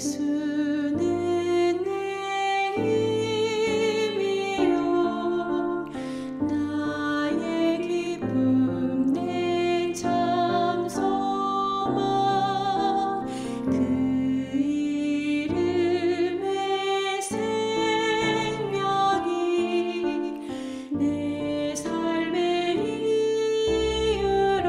예수는 내 힘이요 나의 기쁨 내 참 소망 그 이름의 생명이 내 삶의 이유라.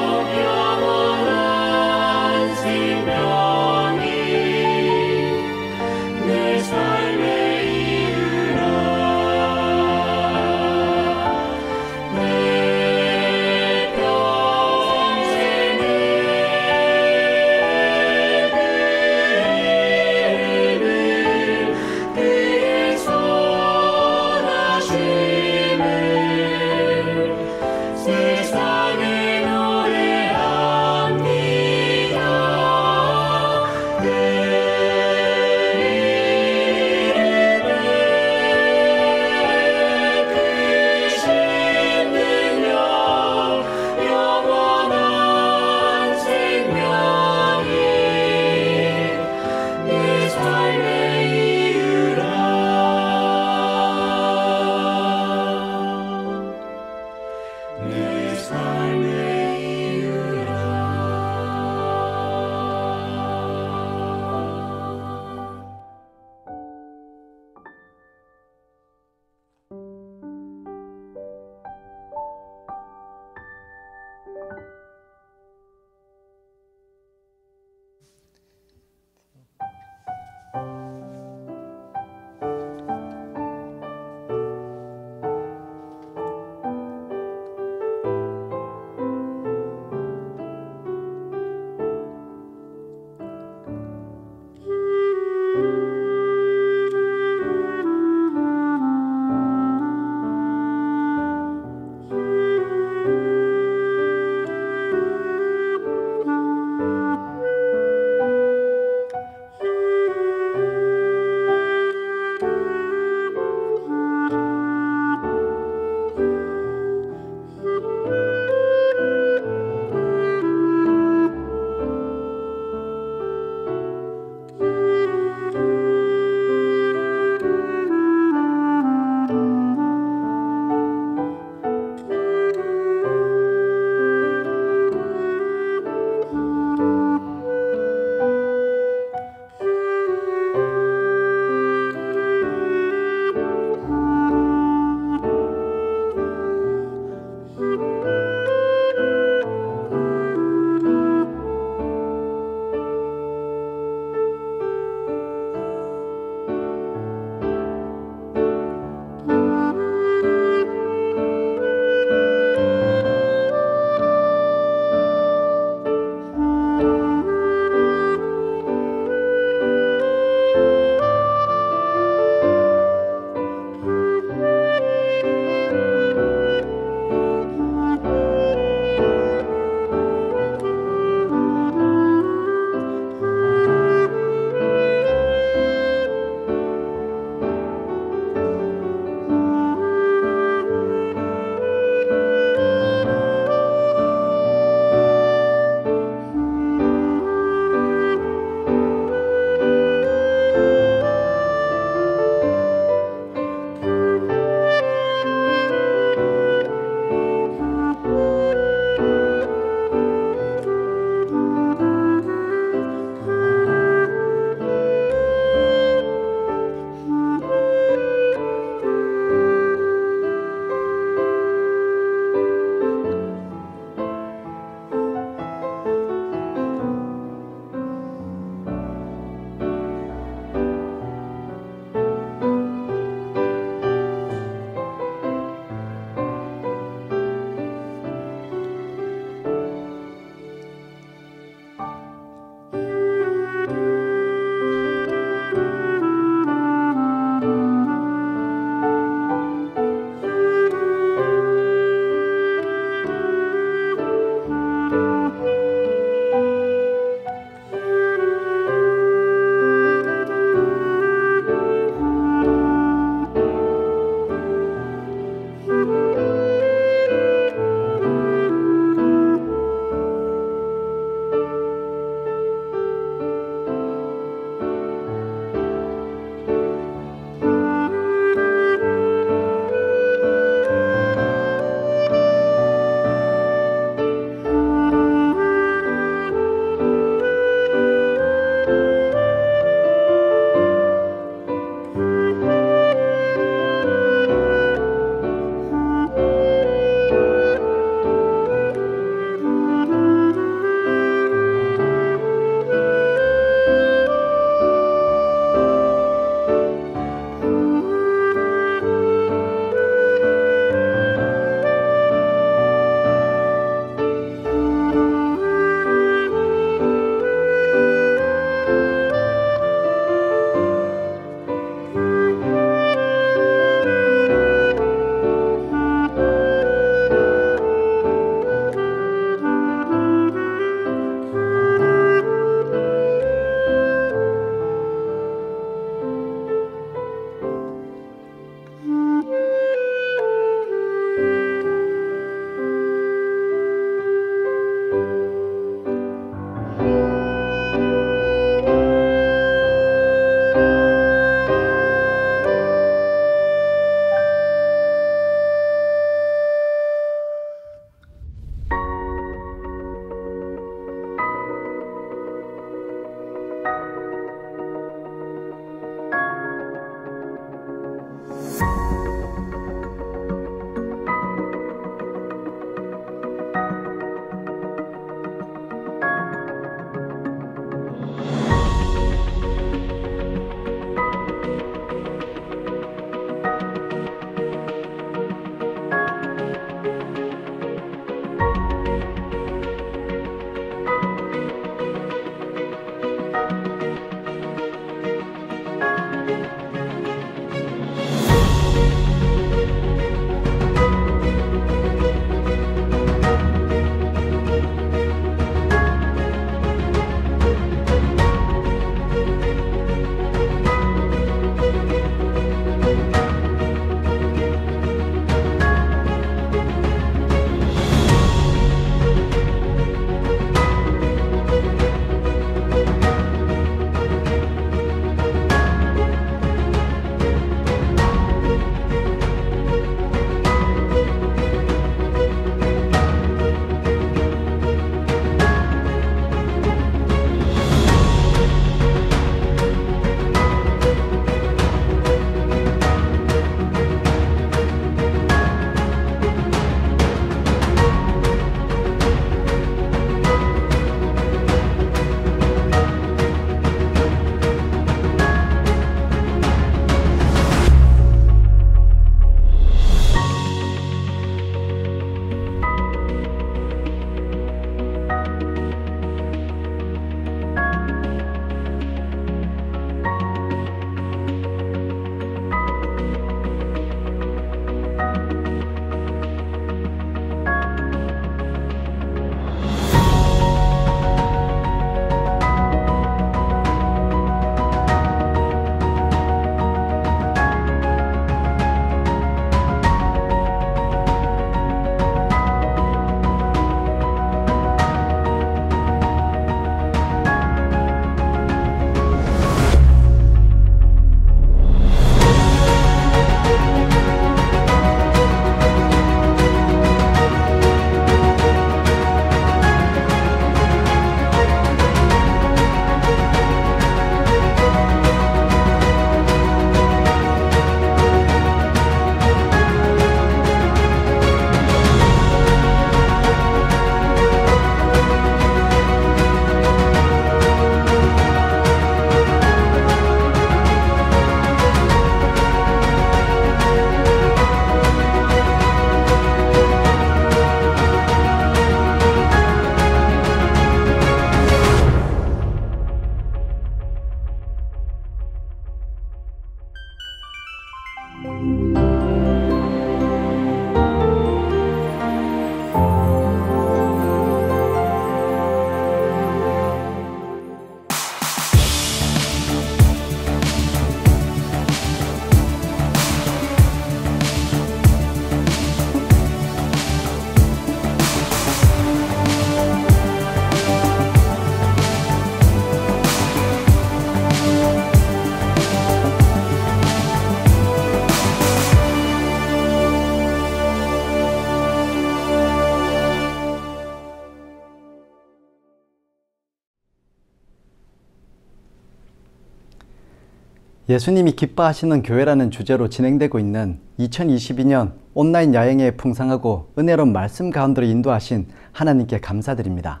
예수님이 기뻐하시는 교회라는 주제로 진행되고 있는 2022년 온라인 야영에 풍성하고 은혜로운 말씀 가운데로 인도하신 하나님께 감사드립니다.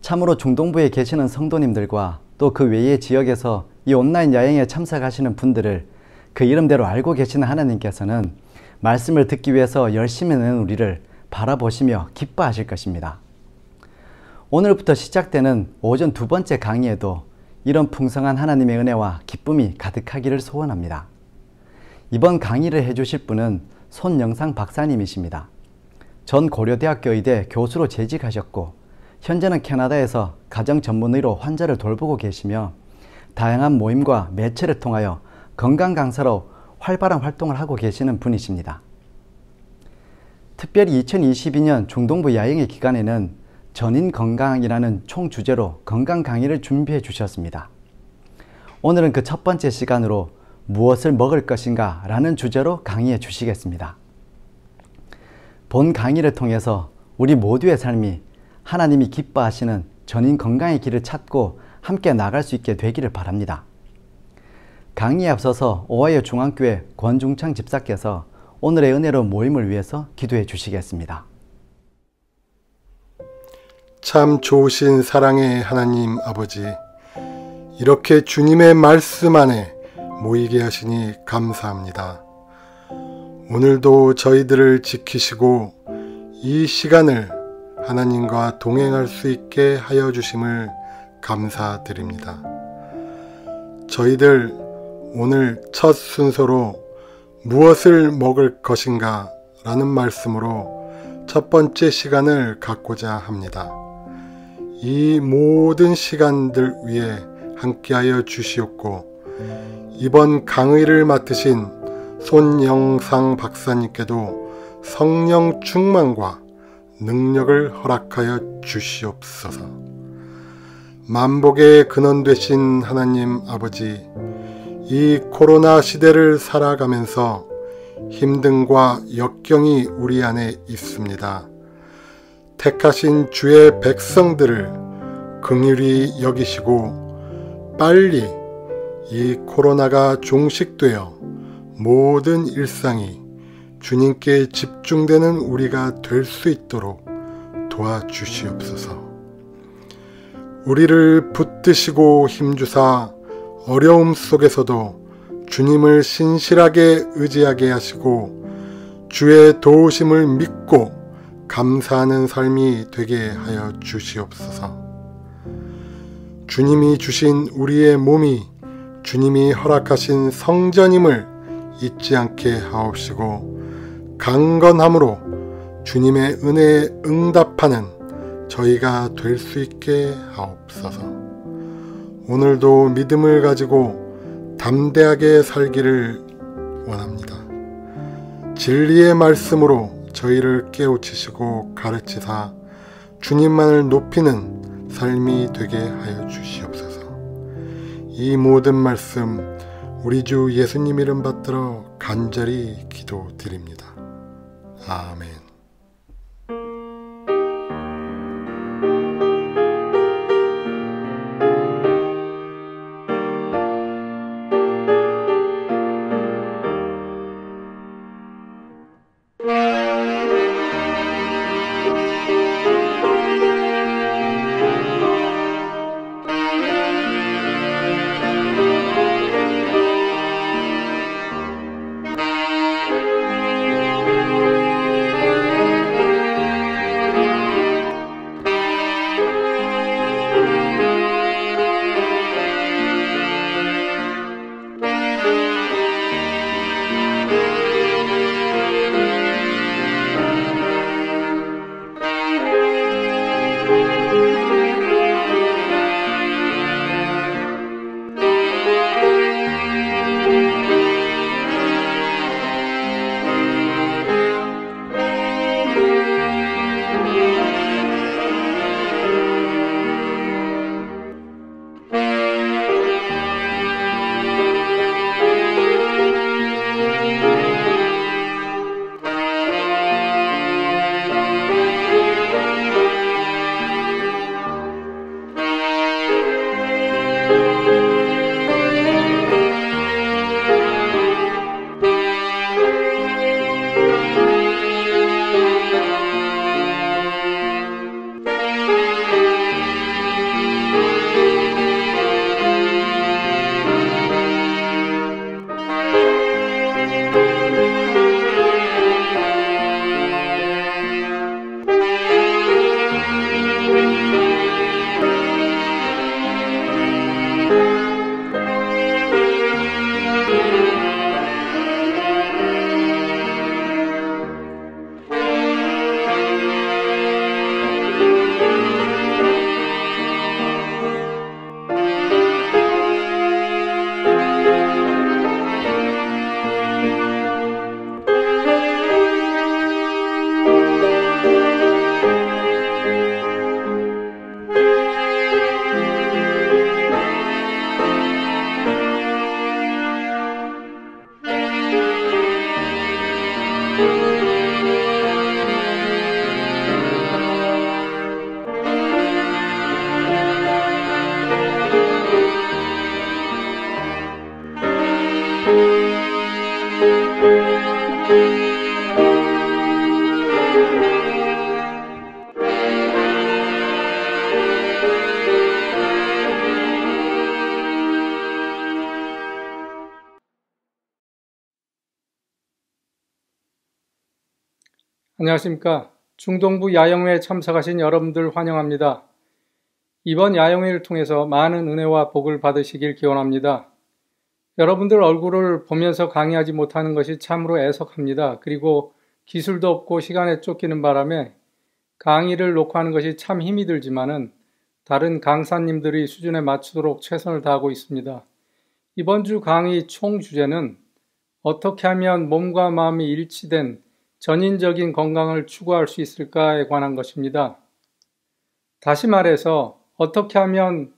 참으로 중동부에 계시는 성도님들과 또 그 외의 지역에서 이 온라인 야영에 참석하시는 분들을 그 이름대로 알고 계시는 하나님께서는 말씀을 듣기 위해서 열심히 내는 우리를 바라보시며 기뻐하실 것입니다. 오늘부터 시작되는 오전 두 번째 강의에도 이런 풍성한 하나님의 은혜와 기쁨이 가득하기를 소원합니다. 이번 강의를 해주실 분은 손영상 박사님이십니다. 전 고려대학교 의대 교수로 재직하셨고 현재는 캐나다에서 가정전문의로 환자를 돌보고 계시며 다양한 모임과 매체를 통하여 건강 강사로 활발한 활동을 하고 계시는 분이십니다. 특별히 2022년 중동부 야영의 기간에는 전인 건강이라는 총 주제로 건강 강의를 준비해 주셨습니다. 오늘은 그 첫 번째 시간으로 무엇을 먹을 것인가 라는 주제로 강의해 주시겠습니다. 본 강의를 통해서 우리 모두의 삶이 하나님이 기뻐하시는 전인 건강의 길을 찾고 함께 나갈 수 있게 되기를 바랍니다. 강의에 앞서서 오하이오 중앙교회 권중창 집사께서 오늘의 은혜로운 모임을 위해서 기도해 주시겠습니다. 참 좋으신 사랑의 하나님 아버지, 이렇게 주님의 말씀 안에 모이게 하시니 감사합니다. 오늘도 저희들을 지키시고 이 시간을 하나님과 동행할 수 있게 하여 주심을 감사드립니다. 저희들 오늘 첫 순서로 무엇을 먹을 것인가 라는 말씀으로 첫 번째 시간을 갖고자 합니다. 이 모든 시간들 위해 함께하여 주시옵고 이번 강의를 맡으신 손영상 박사님께도 성령 충만과 능력을 허락하여 주시옵소서. 만복의 근원 되신 하나님 아버지, 이 코로나 시대를 살아가면서 힘듦과 역경이 우리 안에 있습니다. 택하신 주의 백성들을 긍휼히 여기시고 빨리 이 코로나가 종식되어 모든 일상이 주님께 집중되는 우리가 될 수 있도록 도와주시옵소서. 우리를 붙드시고 힘주사 어려움 속에서도 주님을 신실하게 의지하게 하시고 주의 도우심을 믿고 감사하는 삶이 되게 하여 주시옵소서. 주님이 주신 우리의 몸이 주님이 허락하신 성전임을 잊지 않게 하옵시고 강건함으로 주님의 은혜에 응답하는 저희가 될 수 있게 하옵소서. 오늘도 믿음을 가지고 담대하게 살기를 원합니다. 진리의 말씀으로 저희를 깨우치시고 가르치사 주님만을 높이는 삶이 되게 하여 주시옵소서. 이 모든 말씀 우리 주 예수님 이름 받들어 간절히 기도드립니다. 아멘. 안녕하십니까. 중동부 야영회에 참석하신 여러분들 환영합니다. 이번 야영회를 통해서 많은 은혜와 복을 받으시길 기원합니다. 여러분들 얼굴을 보면서 강의하지 못하는 것이 참으로 애석합니다. 그리고 기술도 없고 시간에 쫓기는 바람에 강의를 녹화하는 것이 참 힘이 들지만은 다른 강사님들이 수준에 맞추도록 최선을 다하고 있습니다. 이번 주 강의 총 주제는 어떻게 하면 몸과 마음이 일치된 전인적인 건강을 추구할 수 있을까에 관한 것입니다. 다시 말해서 어떻게 하면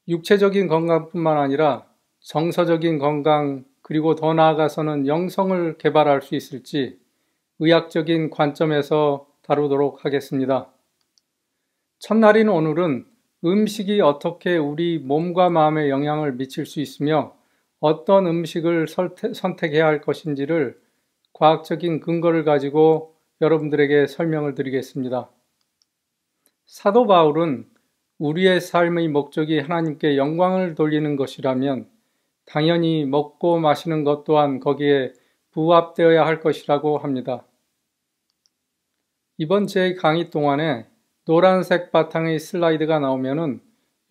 육체적인 건강뿐만 아니라 정서적인 건강 그리고 더 나아가서는 영성을 개발할 수 있을지 의학적인 관점에서 다루도록 하겠습니다. 첫날인 오늘은 음식이 어떻게 우리 몸과 마음에 영향을 미칠 수 있으며 어떤 음식을 선택해야 할 것인지를 과학적인 근거를 가지고 여러분들에게 설명을 드리겠습니다. 사도 바울은 우리의 삶의 목적이 하나님께 영광을 돌리는 것이라면 당연히 먹고 마시는 것 또한 거기에 부합되어야 할 것이라고 합니다. 이번 제 강의 동안에 노란색 바탕의 슬라이드가 나오면은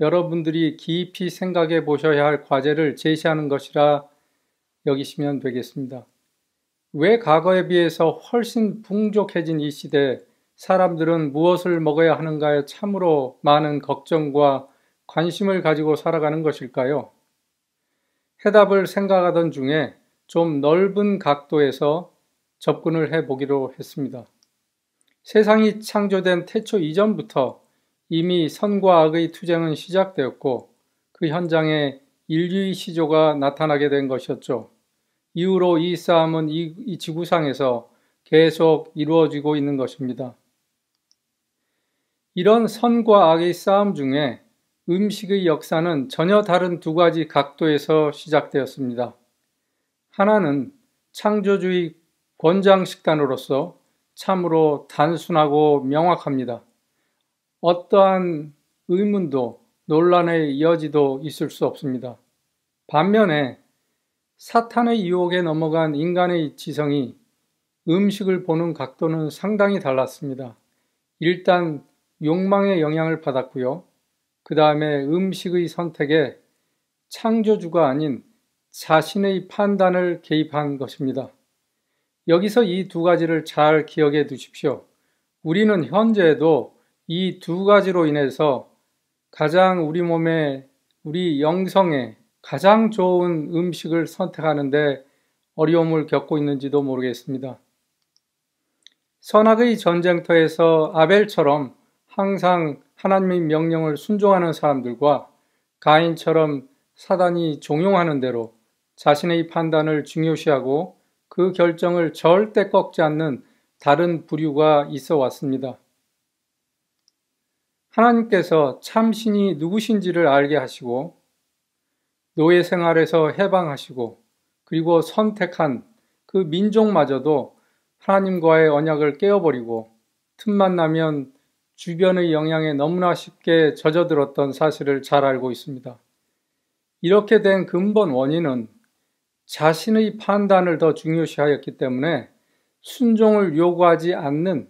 여러분들이 깊이 생각해 보셔야 할 과제를 제시하는 것이라 여기시면 되겠습니다. 왜 과거에 비해서 훨씬 풍족해진 이 시대에 사람들은 무엇을 먹어야 하는가에 참으로 많은 걱정과 관심을 가지고 살아가는 것일까요? 해답을 생각하던 중에 좀 넓은 각도에서 접근을 해보기로 했습니다. 세상이 창조된 태초 이전부터 이미 선과 악의 투쟁은 시작되었고 그 현장에 인류의 시조가 나타나게 된 것이었죠. 이후로 이 싸움은 이 지구상에서 계속 이루어지고 있는 것입니다. 이런 선과 악의 싸움 중에 음식의 역사는 전혀 다른 두 가지 각도에서 시작되었습니다. 하나는 창조주의 권장식단으로서 참으로 단순하고 명확합니다. 어떠한 의문도 논란의 여지도 있을 수 없습니다. 반면에 사탄의 유혹에 넘어간 인간의 지성이 음식을 보는 각도는 상당히 달랐습니다. 일단 욕망의 영향을 받았고요. 그 다음에 음식의 선택에 창조주가 아닌 자신의 판단을 개입한 것입니다. 여기서 이 두 가지를 잘 기억해 두십시오. 우리는 현재에도 이 두 가지로 인해서 가장 우리 몸에, 우리 영성에 가장 좋은 음식을 선택하는데 어려움을 겪고 있는지도 모르겠습니다. 선악의 전쟁터에서 아벨처럼 항상 하나님의 명령을 순종하는 사람들과 가인처럼 사단이 종용하는 대로 자신의 판단을 중요시하고 그 결정을 절대 꺾지 않는 다른 부류가 있어 왔습니다. 하나님께서 참신이 누구신지를 알게 하시고 노예 생활에서 해방하시고 그리고 선택한 그 민족마저도 하나님과의 언약을 깨어버리고 틈만 나면 주변의 영향에 너무나 쉽게 젖어들었던 사실을 잘 알고 있습니다. 이렇게 된 근본 원인은 자신의 판단을 더 중요시하였기 때문에 순종을 요구하지 않는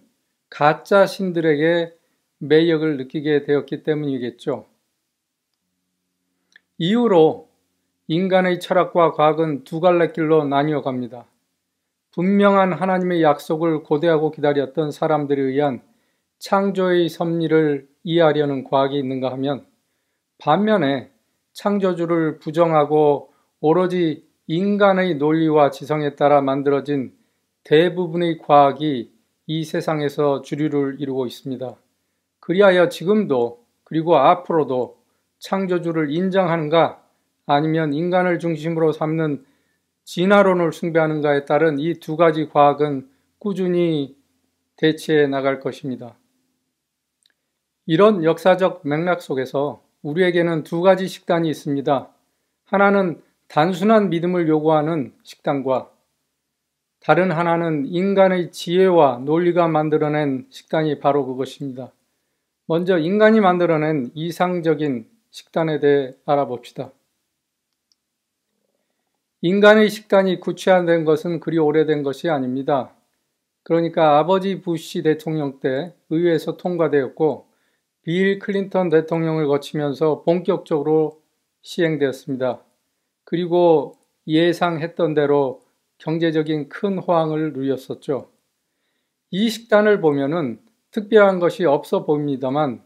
가짜 신들에게 매력을 느끼게 되었기 때문이겠죠. 이후로 인간의 철학과 과학은 두 갈래 길로 나뉘어 갑니다. 분명한 하나님의 약속을 고대하고 기다렸던 사람들에 의한 창조의 섭리를 이해하려는 과학이 있는가 하면 반면에 창조주를 부정하고 오로지 인간의 논리와 지성에 따라 만들어진 대부분의 과학이 이 세상에서 주류를 이루고 있습니다. 그리하여 지금도 그리고 앞으로도 창조주를 인정하는가 아니면 인간을 중심으로 삼는 진화론을 숭배하는가에 따른 이 두 가지 과학은 꾸준히 대치해 나갈 것입니다. 이런 역사적 맥락 속에서 우리에게는 두 가지 식단이 있습니다. 하나는 단순한 믿음을 요구하는 식단과 다른 하나는 인간의 지혜와 논리가 만들어낸 식단이 바로 그것입니다. 먼저 인간이 만들어낸 이상적인 식단에 대해 알아봅시다. 인간의 식단이 구체화된 것은 그리 오래된 것이 아닙니다. 그러니까 아버지 부시 대통령 때 의회에서 통과되었고 빌 클린턴 대통령을 거치면서 본격적으로 시행되었습니다. 그리고 예상했던 대로 경제적인 큰 호황을 누렸었죠. 이 식단을 보면은 특별한 것이 없어 보입니다만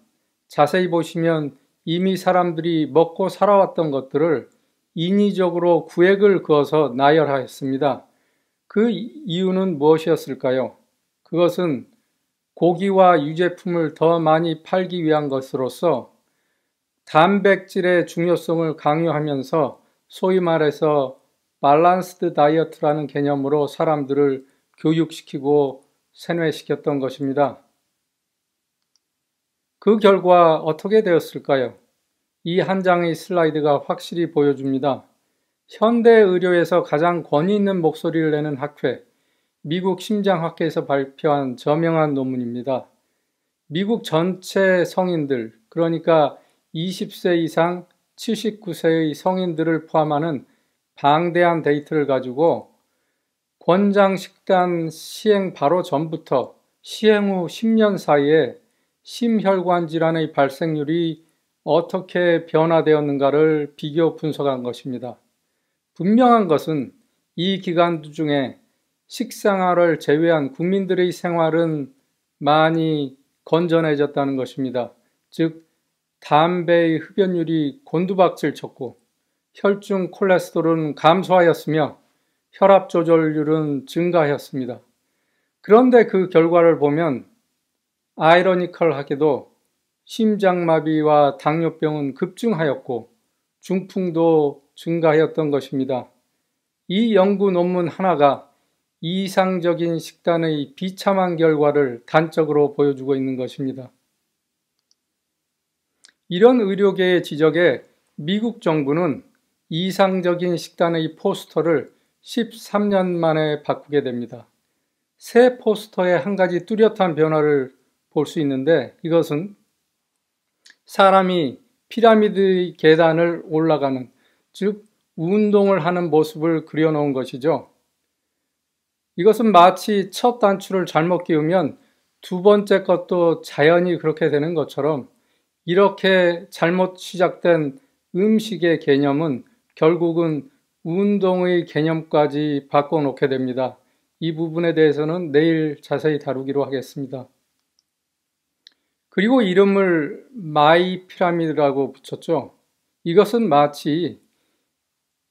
자세히 보시면 이미 사람들이 먹고 살아왔던 것들을 인위적으로 구획을 그어서 나열하였습니다. 그 이유는 무엇이었을까요? 그것은 고기와 유제품을 더 많이 팔기 위한 것으로서 단백질의 중요성을 강요하면서 소위 말해서 밸런스드 다이어트라는 개념으로 사람들을 교육시키고 세뇌시켰던 것입니다. 그 결과 어떻게 되었을까요? 이 한 장의 슬라이드가 확실히 보여줍니다. 현대 의료에서 가장 권위 있는 목소리를 내는 학회, 미국 심장학회에서 발표한 저명한 논문입니다. 미국 전체 성인들, 그러니까 20세 이상 79세의 성인들을 포함하는 방대한 데이터를 가지고 권장 식단 시행 바로 전부터 시행 후 10년 사이에 심혈관 질환의 발생률이 어떻게 변화되었는가를 비교 분석한 것입니다. 분명한 것은 이 기간 중에 식생활을 제외한 국민들의 생활은 많이 건전해졌다는 것입니다. 즉, 담배의 흡연율이 곤두박질 쳤고 혈중 콜레스테롤은 감소하였으며 혈압 조절률은 증가하였습니다. 그런데 그 결과를 보면 아이러니컬하게도 심장마비와 당뇨병은 급증하였고 중풍도 증가하였던 것입니다. 이 연구 논문 하나가 이상적인 식단의 비참한 결과를 단적으로 보여주고 있는 것입니다. 이런 의료계의 지적에 미국 정부는 이상적인 식단의 포스터를 13년 만에 바꾸게 됩니다. 새 포스터에 한 가지 뚜렷한 변화를 볼 수 있는데 이것은 사람이 피라미드 계단을 올라가는, 즉 운동을 하는 모습을 그려놓은 것이죠. 이것은 마치 첫 단추를 잘못 끼우면 두 번째 것도 자연히 그렇게 되는 것처럼 이렇게 잘못 시작된 음식의 개념은 결국은 운동의 개념까지 바꿔놓게 됩니다. 이 부분에 대해서는 내일 자세히 다루기로 하겠습니다. 그리고 이름을 마이 피라미드라고 붙였죠. 이것은 마치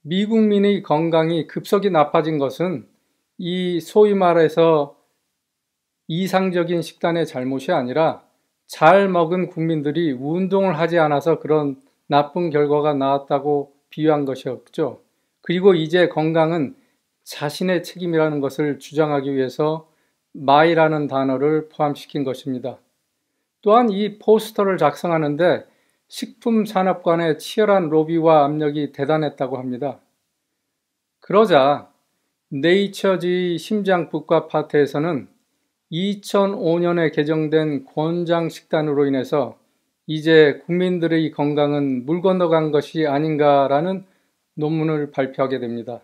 미국민의 건강이 급속히 나빠진 것은 이 소위 말해서 이상적인 식단의 잘못이 아니라 잘 먹은 국민들이 운동을 하지 않아서 그런 나쁜 결과가 나왔다고 비유한 것이었죠. 그리고 이제 건강은 자신의 책임이라는 것을 주장하기 위해서 마이라는 단어를 포함시킨 것입니다. 또한 이 포스터를 작성하는데 식품산업 간의 치열한 로비와 압력이 대단했다고 합니다. 그러자 네이처지 심장부과 파트에서는 2005년에 개정된 권장식단으로 인해서 이제 국민들의 건강은 물 건너간 것이 아닌가라는 논문을 발표하게 됩니다.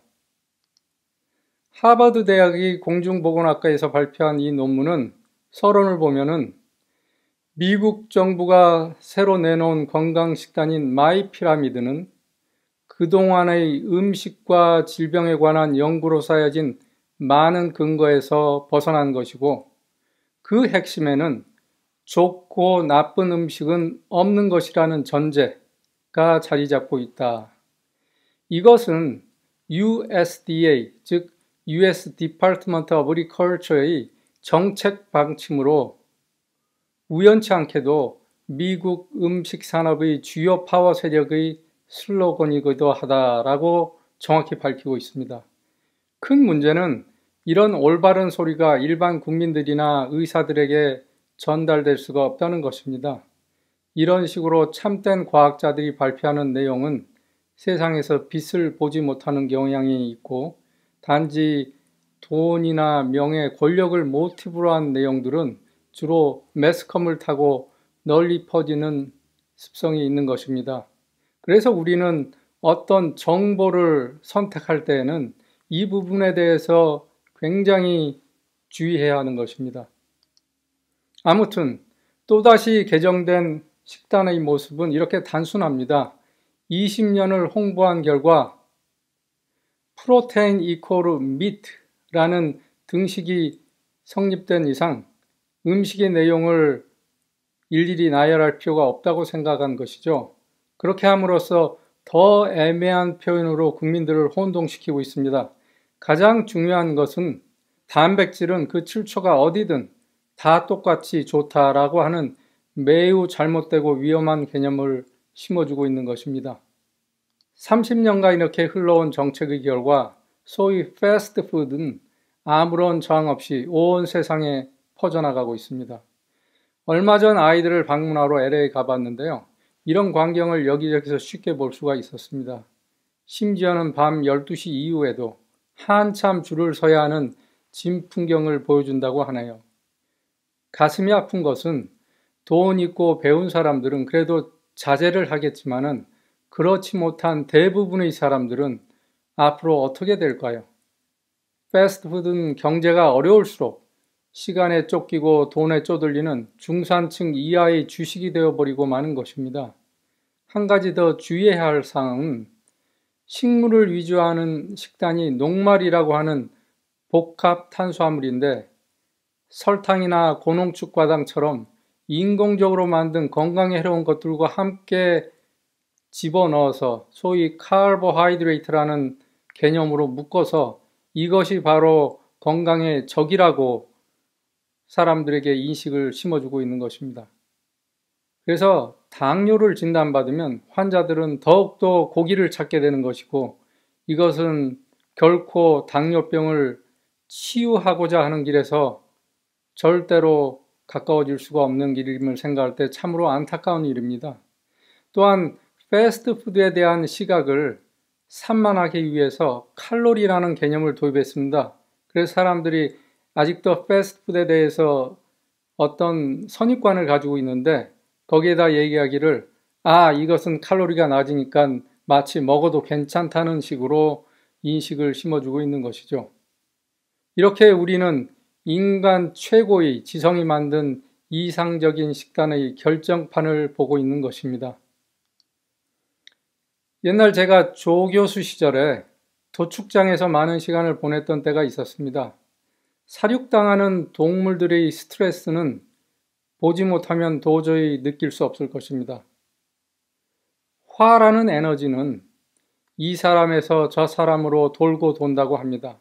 하버드 대학의 공중보건학과에서 발표한 이 논문은 서론을 보면은 미국 정부가 새로 내놓은 건강식단인 마이 피라미드는 그동안의 음식과 질병에 관한 연구로 쌓여진 많은 근거에서 벗어난 것이고 그 핵심에는 좋고 나쁜 음식은 없는 것이라는 전제가 자리 잡고 있다. 이것은 USDA, 즉 US Department of Agriculture의 정책 방침으로 우연치 않게도 미국 음식 산업의 주요 파워 세력의 슬로건이기도 하다라고 정확히 밝히고 있습니다. 큰 문제는 이런 올바른 소리가 일반 국민들이나 의사들에게 전달될 수가 없다는 것입니다. 이런 식으로 참된 과학자들이 발표하는 내용은 세상에서 빛을 보지 못하는 경향이 있고 단지 돈이나 명예, 권력을 모티브로 한 내용들은 주로 매스컴을 타고 널리 퍼지는 습성이 있는 것입니다. 그래서 우리는 어떤 정보를 선택할 때에는 이 부분에 대해서 굉장히 주의해야 하는 것입니다. 아무튼 또다시 개정된 식단의 모습은 이렇게 단순합니다. 20년을 홍보한 결과 프로테인 이코르 미트라는 등식이 성립된 이상 음식의 내용을 일일이 나열할 필요가 없다고 생각한 것이죠. 그렇게 함으로써 더 애매한 표현으로 국민들을 혼동시키고 있습니다. 가장 중요한 것은 단백질은 그 출처가 어디든 다 똑같이 좋다라고 하는 매우 잘못되고 위험한 개념을 심어주고 있는 것입니다. 30년간 이렇게 흘러온 정책의 결과 소위 패스트푸드는 아무런 저항 없이 온 세상에 퍼져나가고 있습니다. 얼마 전 아이들을 방문하러 LA 가봤는데요. 이런 광경을 여기저기서 쉽게 볼 수가 있었습니다. 심지어는 밤 12시 이후에도 한참 줄을 서야 하는 진 풍경을 보여준다고 하네요. 가슴이 아픈 것은 돈 있고 배운 사람들은 그래도 자제를 하겠지만은 그렇지 못한 대부분의 사람들은 앞으로 어떻게 될까요? 패스트푸드는 경제가 어려울수록 시간에 쫓기고 돈에 쪼들리는 중산층 이하의 주식이 되어버리고 마는 것입니다. 한 가지 더 주의해야 할 사항은 식물을 위주화하는 식단이 녹말이라고 하는 복합 탄수화물인데 설탕이나 고농축 과당처럼 인공적으로 만든 건강에 해로운 것들과 함께 집어넣어서 소위 카보하이드레이트라는 개념으로 묶어서 이것이 바로 건강의 적이라고 사람들에게 인식을 심어주고 있는 것입니다. 그래서 당뇨를 진단받으면 환자들은 더욱더 고기를 찾게 되는 것이고 이것은 결코 당뇨병을 치유하고자 하는 길에서 절대로 가까워질 수가 없는 길임을 생각할 때 참으로 안타까운 일입니다. 또한 패스트푸드에 대한 시각을 산만하기 위해서 칼로리라는 개념을 도입했습니다. 그래서 사람들이 아직도 패스트푸드에 대해서 어떤 선입관을 가지고 있는데 거기에다 얘기하기를 이것은 칼로리가 낮으니까 마치 먹어도 괜찮다는 식으로 인식을 심어주고 있는 것이죠. 이렇게 우리는 인간 최고의 지성이 만든 이상적인 식단의 결정판을 보고 있는 것입니다. 옛날 제가 조교수 시절에 도축장에서 많은 시간을 보냈던 때가 있었습니다. 사육당하는 동물들의 스트레스는 보지 못하면 도저히 느낄 수 없을 것입니다. 화라는 에너지는 이 사람에서 저 사람으로 돌고 돈다고 합니다.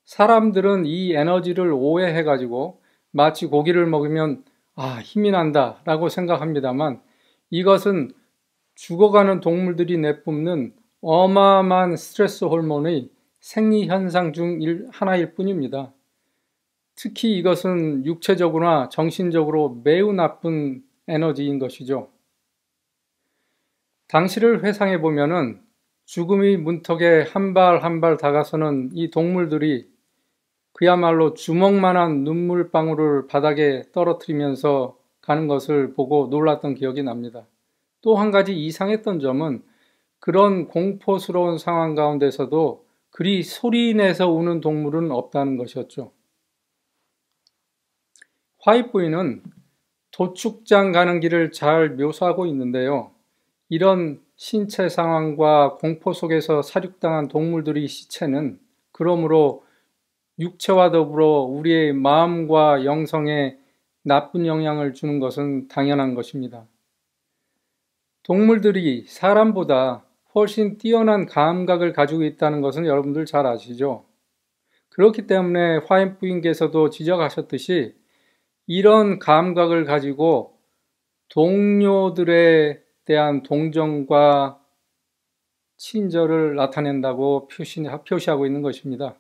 사람들은 이 에너지를 오해해가지고 마치 고기를 먹으면 힘이 난다 라고 생각합니다만 이것은 죽어가는 동물들이 내뿜는 어마어마한 스트레스 호르몬의 생리현상 중 하나일 뿐입니다. 특히 이것은 육체적으로나 정신적으로 매우 나쁜 에너지인 것이죠. 당시를 회상해 보면은 죽음의 문턱에 한 발 한 발 다가서는 이 동물들이 그야말로 주먹만한 눈물방울을 바닥에 떨어뜨리면서 가는 것을 보고 놀랐던 기억이 납니다. 또 한 가지 이상했던 점은 그런 공포스러운 상황 가운데서도 그리 소리내서 우는 동물은 없다는 것이었죠. 화이트부인은 도축장 가는 길을 잘 묘사하고 있는데요. 이런 신체 상황과 공포 속에서 사육당한 동물들의 시체는 그러므로 육체와 더불어 우리의 마음과 영성에 나쁜 영향을 주는 것은 당연한 것입니다. 동물들이 사람보다 훨씬 뛰어난 감각을 가지고 있다는 것은 여러분들 잘 아시죠? 그렇기 때문에 화인 부인께서도 지적하셨듯이 이런 감각을 가지고 동료들에 대한 동정과 친절을 나타낸다고 표시하고 있는 것입니다.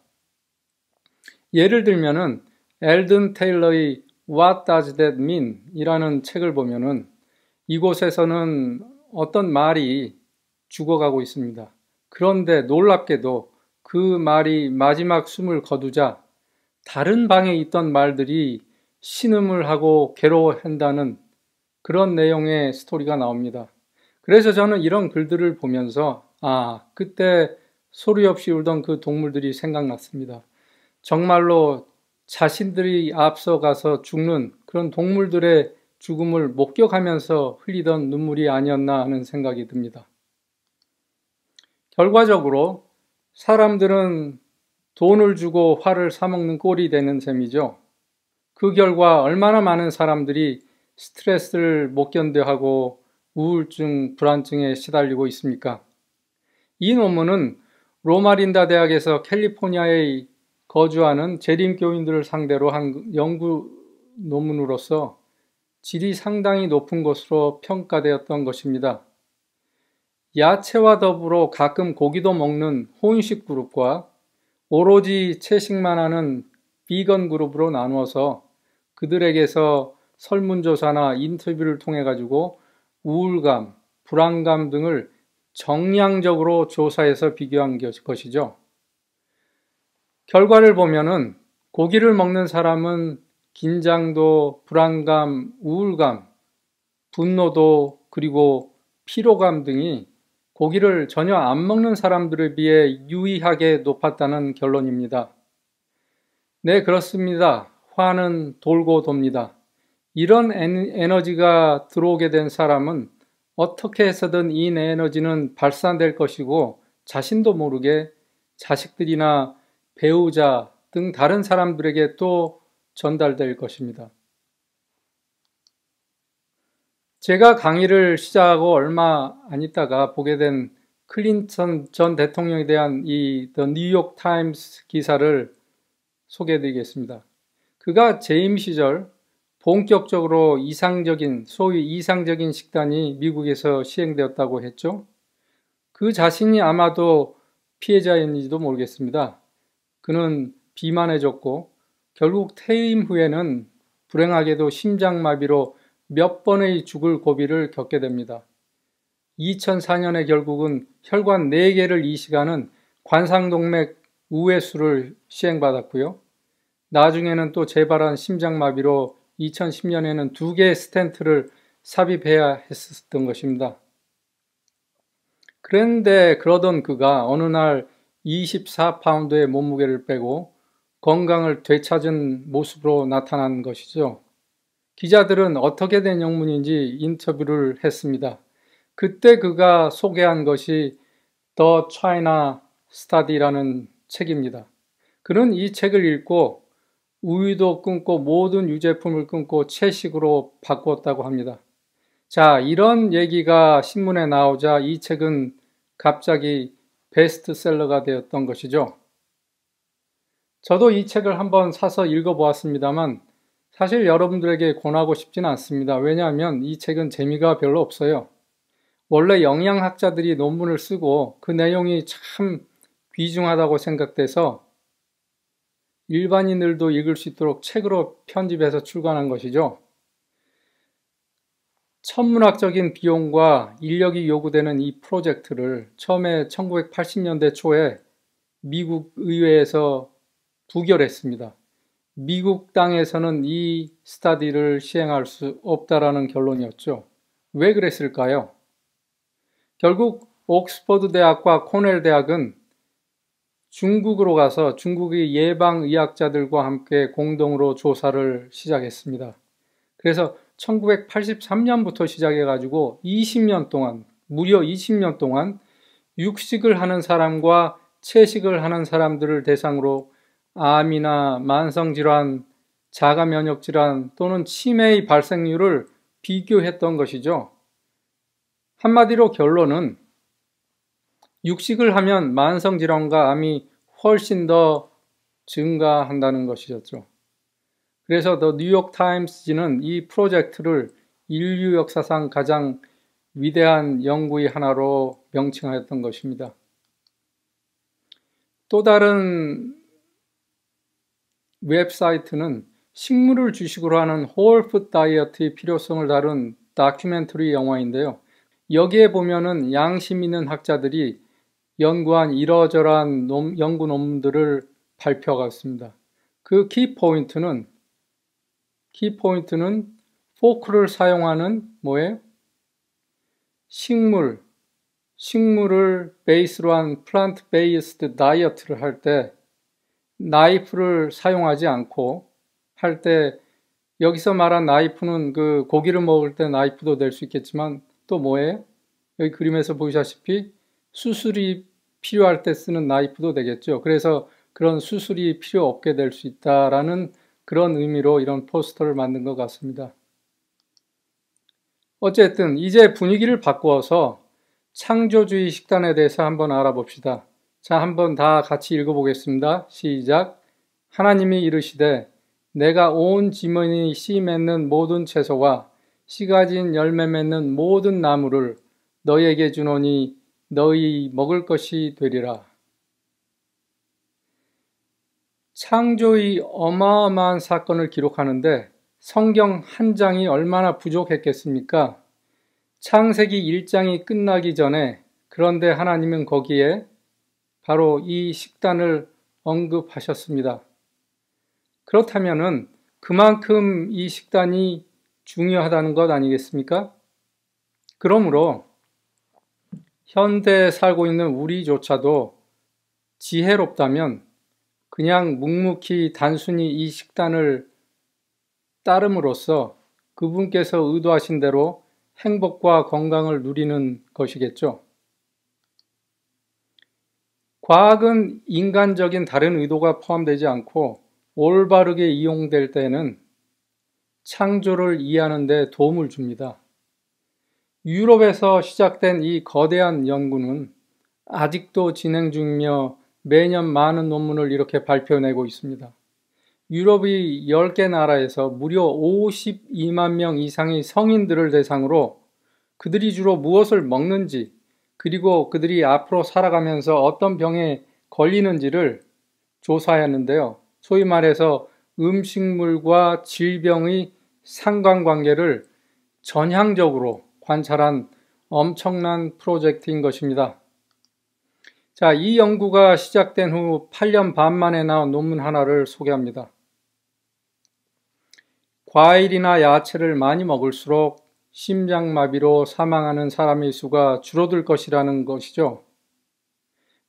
예를 들면은 엘든 테일러의 What Does That Mean? 이라는 책을 보면은 이곳에서는 어떤 말이 죽어가고 있습니다. 그런데 놀랍게도 그 말이 마지막 숨을 거두자 다른 방에 있던 말들이 신음을 하고 괴로워한다는 그런 내용의 스토리가 나옵니다. 그래서 저는 이런 글들을 보면서 그때 소리 없이 울던 그 동물들이 생각났습니다. 정말로 자신들이 앞서가서 죽는 그런 동물들의 죽음을 목격하면서 흘리던 눈물이 아니었나 하는 생각이 듭니다. 결과적으로 사람들은 돈을 주고 화를 사먹는 꼴이 되는 셈이죠. 그 결과 얼마나 많은 사람들이 스트레스를 못 견뎌하고 우울증, 불안증에 시달리고 있습니까? 이 논문은 로마린다 대학에서 캘리포니아에 거주하는 재림교인들을 상대로 한 연구 논문으로서 질이 상당히 높은 것으로 평가되었던 것입니다. 야채와 더불어 가끔 고기도 먹는 혼식 그룹과 오로지 채식만 하는 비건 그룹으로 나누어서 그들에게서 설문조사나 인터뷰를 통해 가지고 우울감, 불안감 등을 정량적으로 조사해서 비교한 것이죠. 결과를 보면은 고기를 먹는 사람은 긴장도, 불안감, 우울감, 분노도 그리고 피로감 등이 고기를 전혀 안 먹는 사람들에 비해 유의하게 높았다는 결론입니다. 네, 그렇습니다. 화는 돌고 돕니다. 이런 에너지가 들어오게 된 사람은 어떻게 해서든 이 에너지는 발산될 것이고 자신도 모르게 자식들이나 배우자 등 다른 사람들에게 또 전달될 것입니다. 제가 강의를 시작하고 얼마 안 있다가 보게 된 클린턴 전 대통령에 대한 이 The New York Times 기사를 소개해 드리겠습니다. 그가 재임 시절 본격적으로 소위 이상적인 식단이 미국에서 시행되었다고 했죠. 그 자신이 아마도 피해자인지도 모르겠습니다. 그는 비만해졌고 결국 퇴임 후에는 불행하게도 심장마비로 몇 번의 죽을 고비를 겪게 됩니다. 2004년에 결국은 혈관 4개를 이식하는 관상동맥 우회수를 시행받았고요. 나중에는 또 재발한 심장마비로 2010년에는 2개의 스텐트를 삽입해야 했었던 것입니다. 그런데 그러던 그가 어느 날 24파운드의 몸무게를 빼고 건강을 되찾은 모습으로 나타난 것이죠. 기자들은 어떻게 된 영문인지 인터뷰를 했습니다. 그때 그가 소개한 것이 The China Study라는 책입니다. 그는 이 책을 읽고 우유도 끊고 모든 유제품을 끊고 채식으로 바꾸었다고 합니다. 자, 이런 얘기가 신문에 나오자 이 책은 갑자기 베스트셀러가 되었던 것이죠. 저도 이 책을 한번 사서 읽어보았습니다만 사실 여러분들에게 권하고 싶지는 않습니다. 왜냐하면 이 책은 재미가 별로 없어요. 원래 영양학자들이 논문을 쓰고 그 내용이 참 귀중하다고 생각돼서 일반인들도 읽을 수 있도록 책으로 편집해서 출간한 것이죠. 천문학적인 비용과 인력이 요구되는 이 프로젝트를 처음에 1980년대 초에 미국 의회에서 부결했습니다. 미국 땅에서는 이 스터디를 시행할 수 없다라는 결론이었죠. 왜 그랬을까요? 결국 옥스퍼드 대학과 코넬 대학은 중국으로 가서 중국의 예방의학자들과 함께 공동으로 조사를 시작했습니다. 그래서 1983년부터 시작해가지고 20년 동안, 무려 20년 동안 육식을 하는 사람과 채식을 하는 사람들을 대상으로 암이나 만성질환, 자가면역질환 또는 치매의 발생률을 비교했던 것이죠. 한마디로 결론은 육식을 하면 만성질환과 암이 훨씬 더 증가한다는 것이었죠. 그래서 더 뉴욕 타임스지는 이 프로젝트를 인류 역사상 가장 위대한 연구의 하나로 명칭하였던 것입니다. 또 다른 웹사이트는 식물을 주식으로 하는 홀푸드 다이어트의 필요성을 다룬 다큐멘터리 영화인데요. 여기에 보면은 양심 있는 학자들이 연구한 이러저러한 연구 논문들을 발표하고 있습니다. 그 키포인트는 포크를 사용하는 뭐예요? 식물을 베이스로 한 플란트 베이스드 다이어트를 할 때 나이프를 사용하지 않고 할 때, 여기서 말한 나이프는 그 고기를 먹을 때 나이프도 될 수 있겠지만 또 뭐예요? 여기 그림에서 보시다시피 수술이 필요할 때 쓰는 나이프도 되겠죠. 그래서 그런 수술이 필요 없게 될 수 있다라는 그런 의미로 이런 포스터를 만든 것 같습니다. 어쨌든 이제 분위기를 바꾸어서 창조주의 식단에 대해서 한번 알아봅시다. 자, 한번 다 같이 읽어보겠습니다. 시작. 하나님이 이르시되 내가 온 지면이 씨 맺는 모든 채소와 씨 가진 열매 맺는 모든 나무를 너희에게 주노니 너희 먹을 것이 되리라. 창조의 어마어마한 사건을 기록하는데 성경 한 장이 얼마나 부족했겠습니까? 창세기 1장이 끝나기 전에, 그런데 하나님은 거기에 바로 이 식단을 언급하셨습니다. 그렇다면은 그만큼 이 식단이 중요하다는 것 아니겠습니까? 그러므로 현대에 살고 있는 우리조차도 지혜롭다면 그냥 묵묵히 단순히 이 식단을 따름으로써 그분께서 의도하신 대로 행복과 건강을 누리는 것이겠죠. 과학은 인간적인 다른 의도가 포함되지 않고 올바르게 이용될 때는 창조를 이해하는 데 도움을 줍니다. 유럽에서 시작된 이 거대한 연구는 아직도 진행 중이며 매년 많은 논문을 이렇게 발표해내고 있습니다. 유럽의 10개 나라에서 무려 52만 명 이상의 성인들을 대상으로 그들이 주로 무엇을 먹는지, 그리고 그들이 앞으로 살아가면서 어떤 병에 걸리는지를 조사하였는데요. 소위 말해서 음식물과 질병의 상관관계를 전향적으로 관찰한 엄청난 프로젝트인 것입니다. 자, 이 연구가 시작된 후 8년 반 만에 나온 논문 하나를 소개합니다. 과일이나 야채를 많이 먹을수록 심장마비로 사망하는 사람의 수가 줄어들 것이라는 것이죠.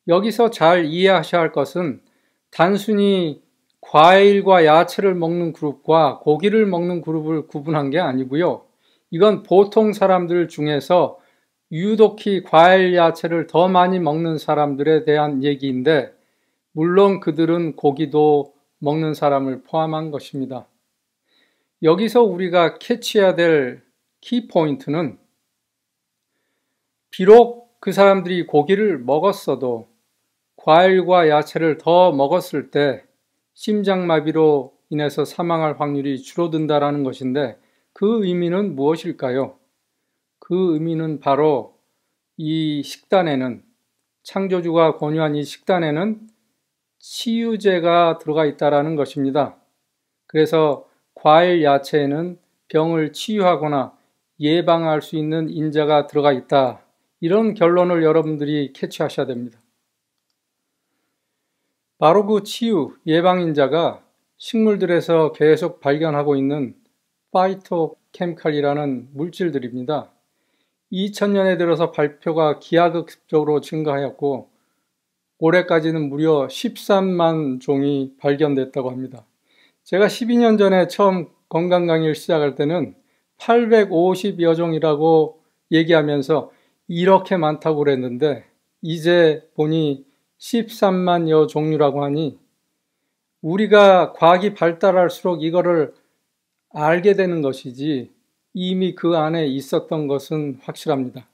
여기서 잘 이해하셔야 할 것은 단순히 과일과 야채를 먹는 그룹과 고기를 먹는 그룹을 구분한 게 아니고요. 이건 보통 사람들 중에서 유독히 과일, 야채를 더 많이 먹는 사람들에 대한 얘기인데, 물론 그들은 고기도 먹는 사람을 포함한 것입니다. 여기서 우리가 캐치해야 될 키포인트는 비록 그 사람들이 고기를 먹었어도 과일과 야채를 더 먹었을 때 심장마비로 인해서 사망할 확률이 줄어든다는 것인데, 그 의미는 무엇일까요? 그 의미는 바로 이 식단에는, 창조주가 권유한 이 식단에는 치유제가 들어가 있다는 것입니다. 그래서 과일, 야채에는 병을 치유하거나 예방할 수 있는 인자가 들어가 있다. 이런 결론을 여러분들이 캐치하셔야 됩니다. 바로 그 치유, 예방인자가 식물들에서 계속 발견하고 있는 파이토케미칼이라는 물질들입니다. 2000년에 들어서 발표가 기하급수적으로 증가하였고 올해까지는 무려 13만 종이 발견됐다고 합니다. 제가 12년 전에 처음 건강 강의를 시작할 때는 850여 종이라고 얘기하면서 이렇게 많다고 그랬는데 이제 보니 13만여 종류라고 하니 우리가 과학이 발달할수록 이거를 알게 되는 것이지 이미 그 안에 있었던 것은 확실합니다.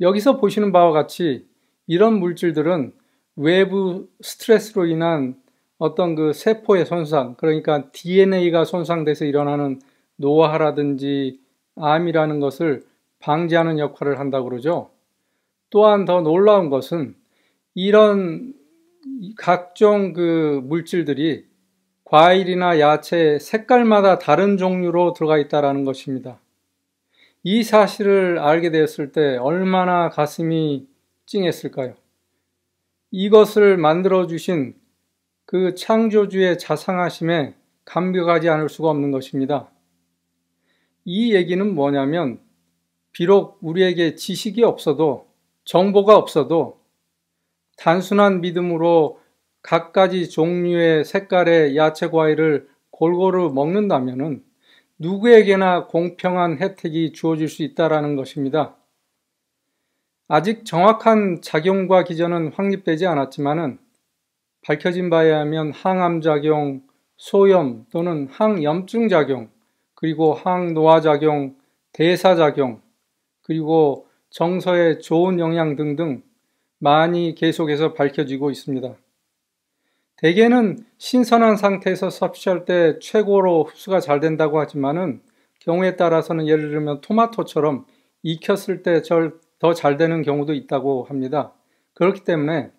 여기서 보시는 바와 같이 이런 물질들은 외부 스트레스로 인한 어떤 그 세포의 손상, 그러니까 DNA가 손상돼서 일어나는 노화라든지 암이라는 것을 방지하는 역할을 한다고 그러죠. 또한 더 놀라운 것은 이런 각종 그 물질들이 과일이나 야채 색깔마다 다른 종류로 들어가 있다는 것입니다. 이 사실을 알게 되었을 때 얼마나 가슴이 찡했을까요? 이것을 만들어주신 그 창조주의 자상하심에 감격하지 않을 수가 없는 것입니다. 이 얘기는 뭐냐면 비록 우리에게 지식이 없어도 정보가 없어도 단순한 믿음으로 갖가지 종류의 색깔의 야채 과일을 골고루 먹는다면 누구에게나 공평한 혜택이 주어질 수 있다는 것입니다. 아직 정확한 작용과 기전은 확립되지 않았지만 밝혀진 바에 의하면 항암작용, 소염 또는 항염증작용, 그리고 항노화작용, 대사작용, 그리고 정서에 좋은 영향 등등 많이 계속해서 밝혀지고 있습니다. 대개는 신선한 상태에서 섭취할 때 최고로 흡수가 잘 된다고 하지만은 경우에 따라서는 예를 들면 토마토처럼 익혔을 때 더 잘 되는 경우도 있다고 합니다. 그렇기 때문에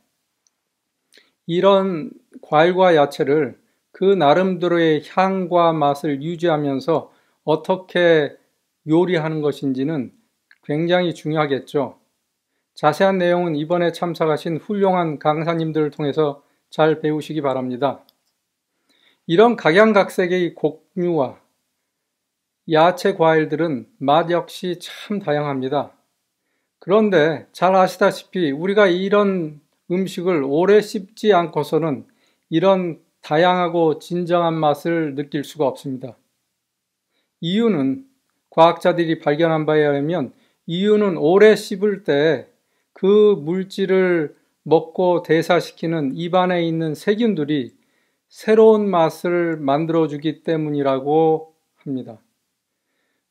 이런 과일과 야채를 그 나름대로의 향과 맛을 유지하면서 어떻게 요리하는 것인지는 굉장히 중요하겠죠. 자세한 내용은 이번에 참석하신 훌륭한 강사님들을 통해서 잘 배우시기 바랍니다. 이런 각양각색의 곡류와 야채 과일들은 맛 역시 참 다양합니다. 그런데 잘 아시다시피 우리가 이런 음식을 오래 씹지 않고서는 이런 다양하고 진정한 맛을 느낄 수가 없습니다. 이유는 과학자들이 발견한 바에 의하면 이유는 오래 씹을 때 그 물질을 먹고 대사시키는 입안에 있는 세균들이 새로운 맛을 만들어주기 때문이라고 합니다.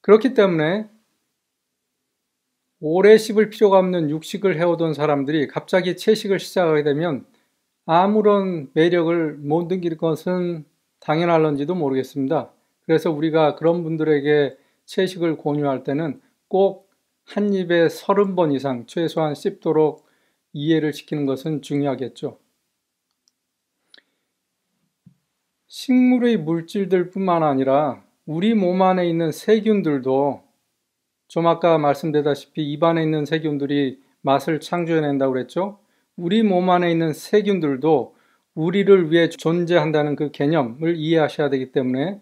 그렇기 때문에 오래 씹을 필요가 없는 육식을 해오던 사람들이 갑자기 채식을 시작하게 되면 아무런 매력을 못 느낄 것은 당연할런지도 모르겠습니다. 그래서 우리가 그런 분들에게 채식을 권유할 때는 꼭 한 입에 30번 이상 최소한 씹도록 이해를 시키는 것은 중요하겠죠. 식물의 물질들 뿐만 아니라 우리 몸 안에 있는 세균들도 좀 아까 말씀드렸다시피 입안에 있는 세균들이 맛을 창조해낸다고 그랬죠. 우리 몸 안에 있는 세균들도 우리를 위해 존재한다는 그 개념을 이해하셔야 되기 때문에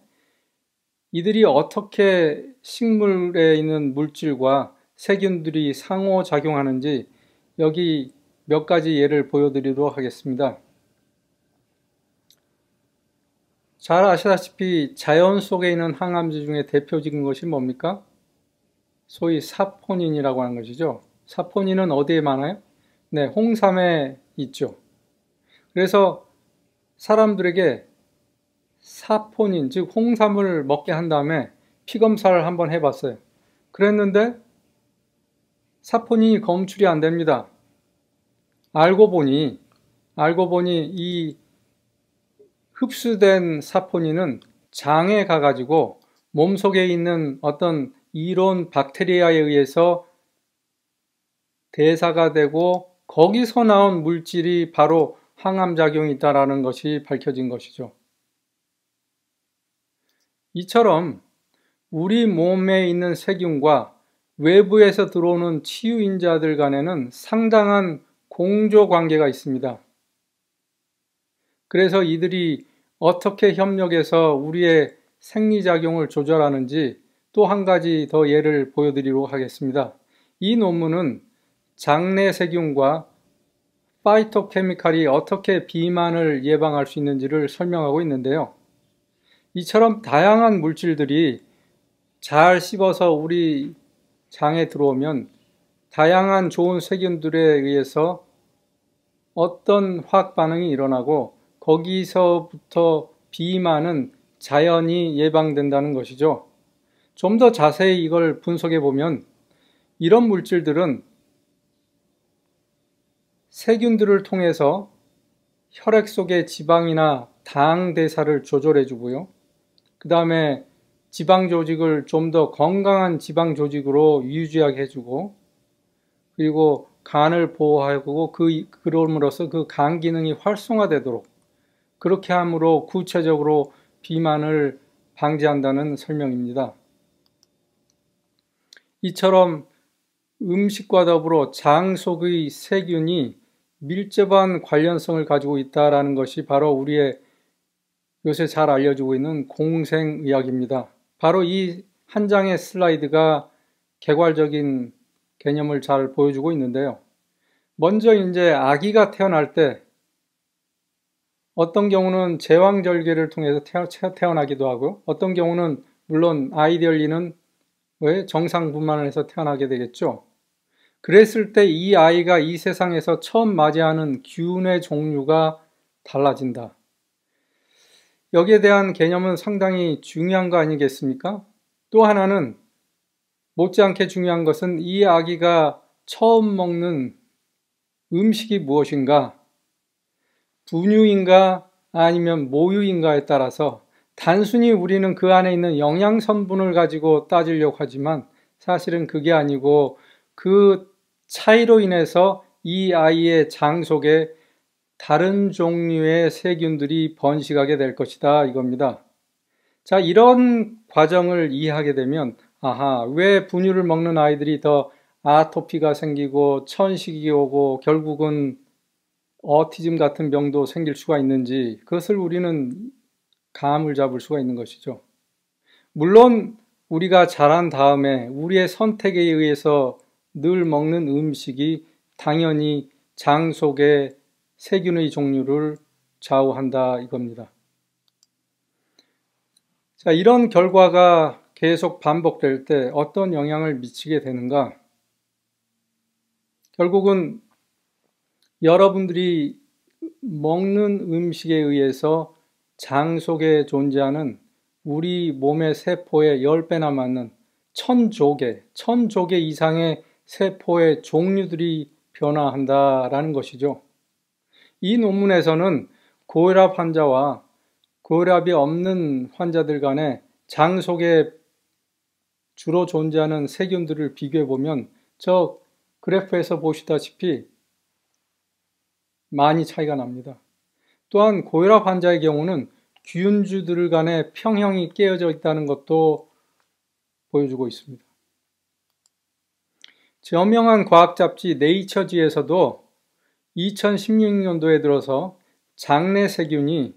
이들이 어떻게 식물에 있는 물질과 세균들이 상호작용하는지 여기 몇 가지 예를 보여드리도록 하겠습니다. 잘 아시다시피 자연 속에 있는 항암제 중에 대표적인 것이 뭡니까? 소위 사포닌이라고 하는 것이죠. 사포닌은 어디에 많아요? 네, 홍삼에 있죠. 그래서 사람들에게 사포닌, 즉 홍삼을 먹게 한 다음에 피검사를 한번 해봤어요. 그랬는데 사포닌이 검출이 안 됩니다. 알고 보니 이 흡수된 사포닌은 장에 가가지고 몸속에 있는 어떤 이론 박테리아에 의해서 대사가 되고 거기서 나온 물질이 바로 항암작용이 있다는 것이 밝혀진 것이죠. 이처럼 우리 몸에 있는 세균과 외부에서 들어오는 치유인자들 간에는 상당한 공조 관계가 있습니다. 그래서 이들이 어떻게 협력해서 우리의 생리작용을 조절하는지 또 한 가지 더 예를 보여드리도록 하겠습니다. 이 논문은 장내 세균과 파이토케미칼이 어떻게 비만을 예방할 수 있는지를 설명하고 있는데요. 이처럼 다양한 물질들이 잘 씹어서 우리 장에 들어오면 다양한 좋은 세균들에 의해서 어떤 화학 반응이 일어나고 거기서부터 비만은 자연히 예방된다는 것이죠. 좀 더 자세히 이걸 분석해 보면 이런 물질들은 세균들을 통해서 혈액 속의 지방이나 당 대사를 조절해 주고요. 그 다음에 지방 조직을 좀 더 건강한 지방 조직으로 유지하게 해주고, 그리고 간을 보호하고 그럼으로써 그 간 기능이 활성화되도록 그렇게 함으로 구체적으로 비만을 방지한다는 설명입니다. 이처럼 음식과 더불어 장 속의 세균이 밀접한 관련성을 가지고 있다는 것이 바로 우리의 요새 잘 알려지고 있는 공생의학입니다. 바로 이 한 장의 슬라이드가 개괄적인 개념을 잘 보여주고 있는데요. 먼저 이제 아기가 태어날 때 어떤 경우는 제왕절개를 통해서 태어나기도 하고, 어떤 경우는 물론 아이디얼리는 왜 정상분만을 해서 태어나게 되겠죠. 그랬을 때 이 아이가 이 세상에서 처음 맞이하는 기운의 종류가 달라진다. 여기에 대한 개념은 상당히 중요한 거 아니겠습니까? 또 하나는 못지않게 중요한 것은 이 아기가 처음 먹는 음식이 무엇인가, 분유인가 아니면 모유인가에 따라서 단순히 우리는 그 안에 있는 영양성분을 가지고 따지려고 하지만 사실은 그게 아니고 그 차이로 인해서 이 아이의 장 속에 다른 종류의 세균들이 번식하게 될 것이다 이겁니다. 자, 이런 과정을 이해하게 되면 아하, 왜 분유를 먹는 아이들이 더 아토피가 생기고 천식이 오고 결국은 어티즘 같은 병도 생길 수가 있는지 그것을 우리는 감을 잡을 수가 있는 것이죠. 물론 우리가 자란 다음에 우리의 선택에 의해서 늘 먹는 음식이 당연히 장 속의 세균의 종류를 좌우한다 이겁니다. 자, 이런 결과가 계속 반복될 때 어떤 영향을 미치게 되는가? 결국은 여러분들이 먹는 음식에 의해서 장 속에 존재하는 우리 몸의 세포의 10배나 맞는 1000조개 이상의 세포의 종류들이 변화한다라는 것이죠. 이 논문에서는 고혈압 환자와 고혈압이 없는 환자들 간에 장 속에 주로 존재하는 세균들을 비교해 보면 저 그래프에서 보시다시피 많이 차이가 납니다. 또한 고혈압 환자의 경우는 균주들 간의 평형이 깨어져 있다는 것도 보여주고 있습니다. 저명한 과학 잡지 네이처지에서도 2016년도에 들어서 장내 세균이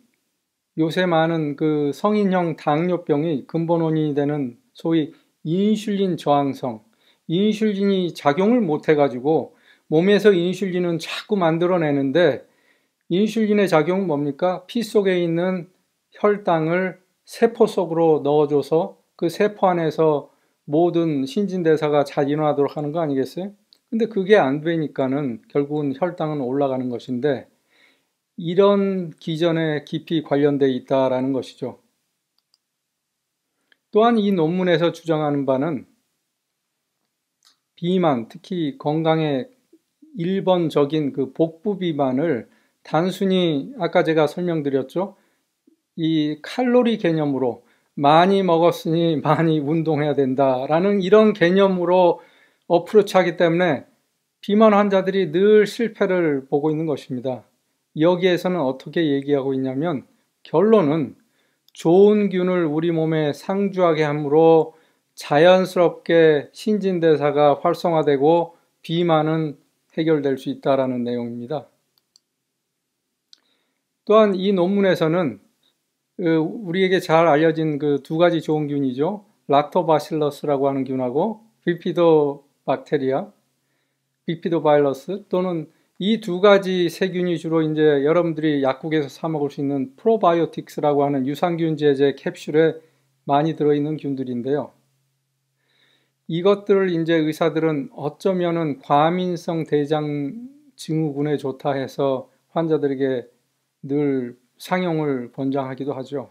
요새 많은 그 성인형 당뇨병의 근본 원인이 되는 소위 인슐린 저항성, 인슐린이 작용을 못해가지고 몸에서 인슐린은 자꾸 만들어내는데 인슐린의 작용은 뭡니까? 피 속에 있는 혈당을 세포 속으로 넣어줘서 그 세포 안에서 모든 신진대사가 잘 일어나도록 하는 거 아니겠어요? 근데 그게 안 되니까는 결국은 혈당은 올라가는 것인데 이런 기전에 깊이 관련되어 있다라는 것이죠. 또한 이 논문에서 주장하는 바는 비만, 특히 건강에 1번적인 그 복부 비만을 단순히 아까 제가 설명드렸죠. 이 칼로리 개념으로 많이 먹었으니 많이 운동해야 된다라는 이런 개념으로 어프로치하기 때문에 비만 환자들이 늘 실패를 보고 있는 것입니다. 여기에서는 어떻게 얘기하고 있냐면 결론은 좋은 균을 우리 몸에 상주하게 함으로 자연스럽게 신진대사가 활성화되고 비만은 해결될 수 있다라는 내용입니다. 또한 이 논문에서는 우리에게 잘 알려진 그 두 가지 좋은 균이죠. 락토바실러스라고 하는 균하고 비피도박테리아, 비피도바이러스 또는 이 두 가지 세균이 주로 이제 여러분들이 약국에서 사 먹을 수 있는 프로바이오틱스라고 하는 유산균 제제 캡슐에 많이 들어있는 균들인데요. 이것들을 이제 의사들은 어쩌면은 과민성 대장 증후군에 좋다 해서 환자들에게 늘 상용을 권장하기도 하죠.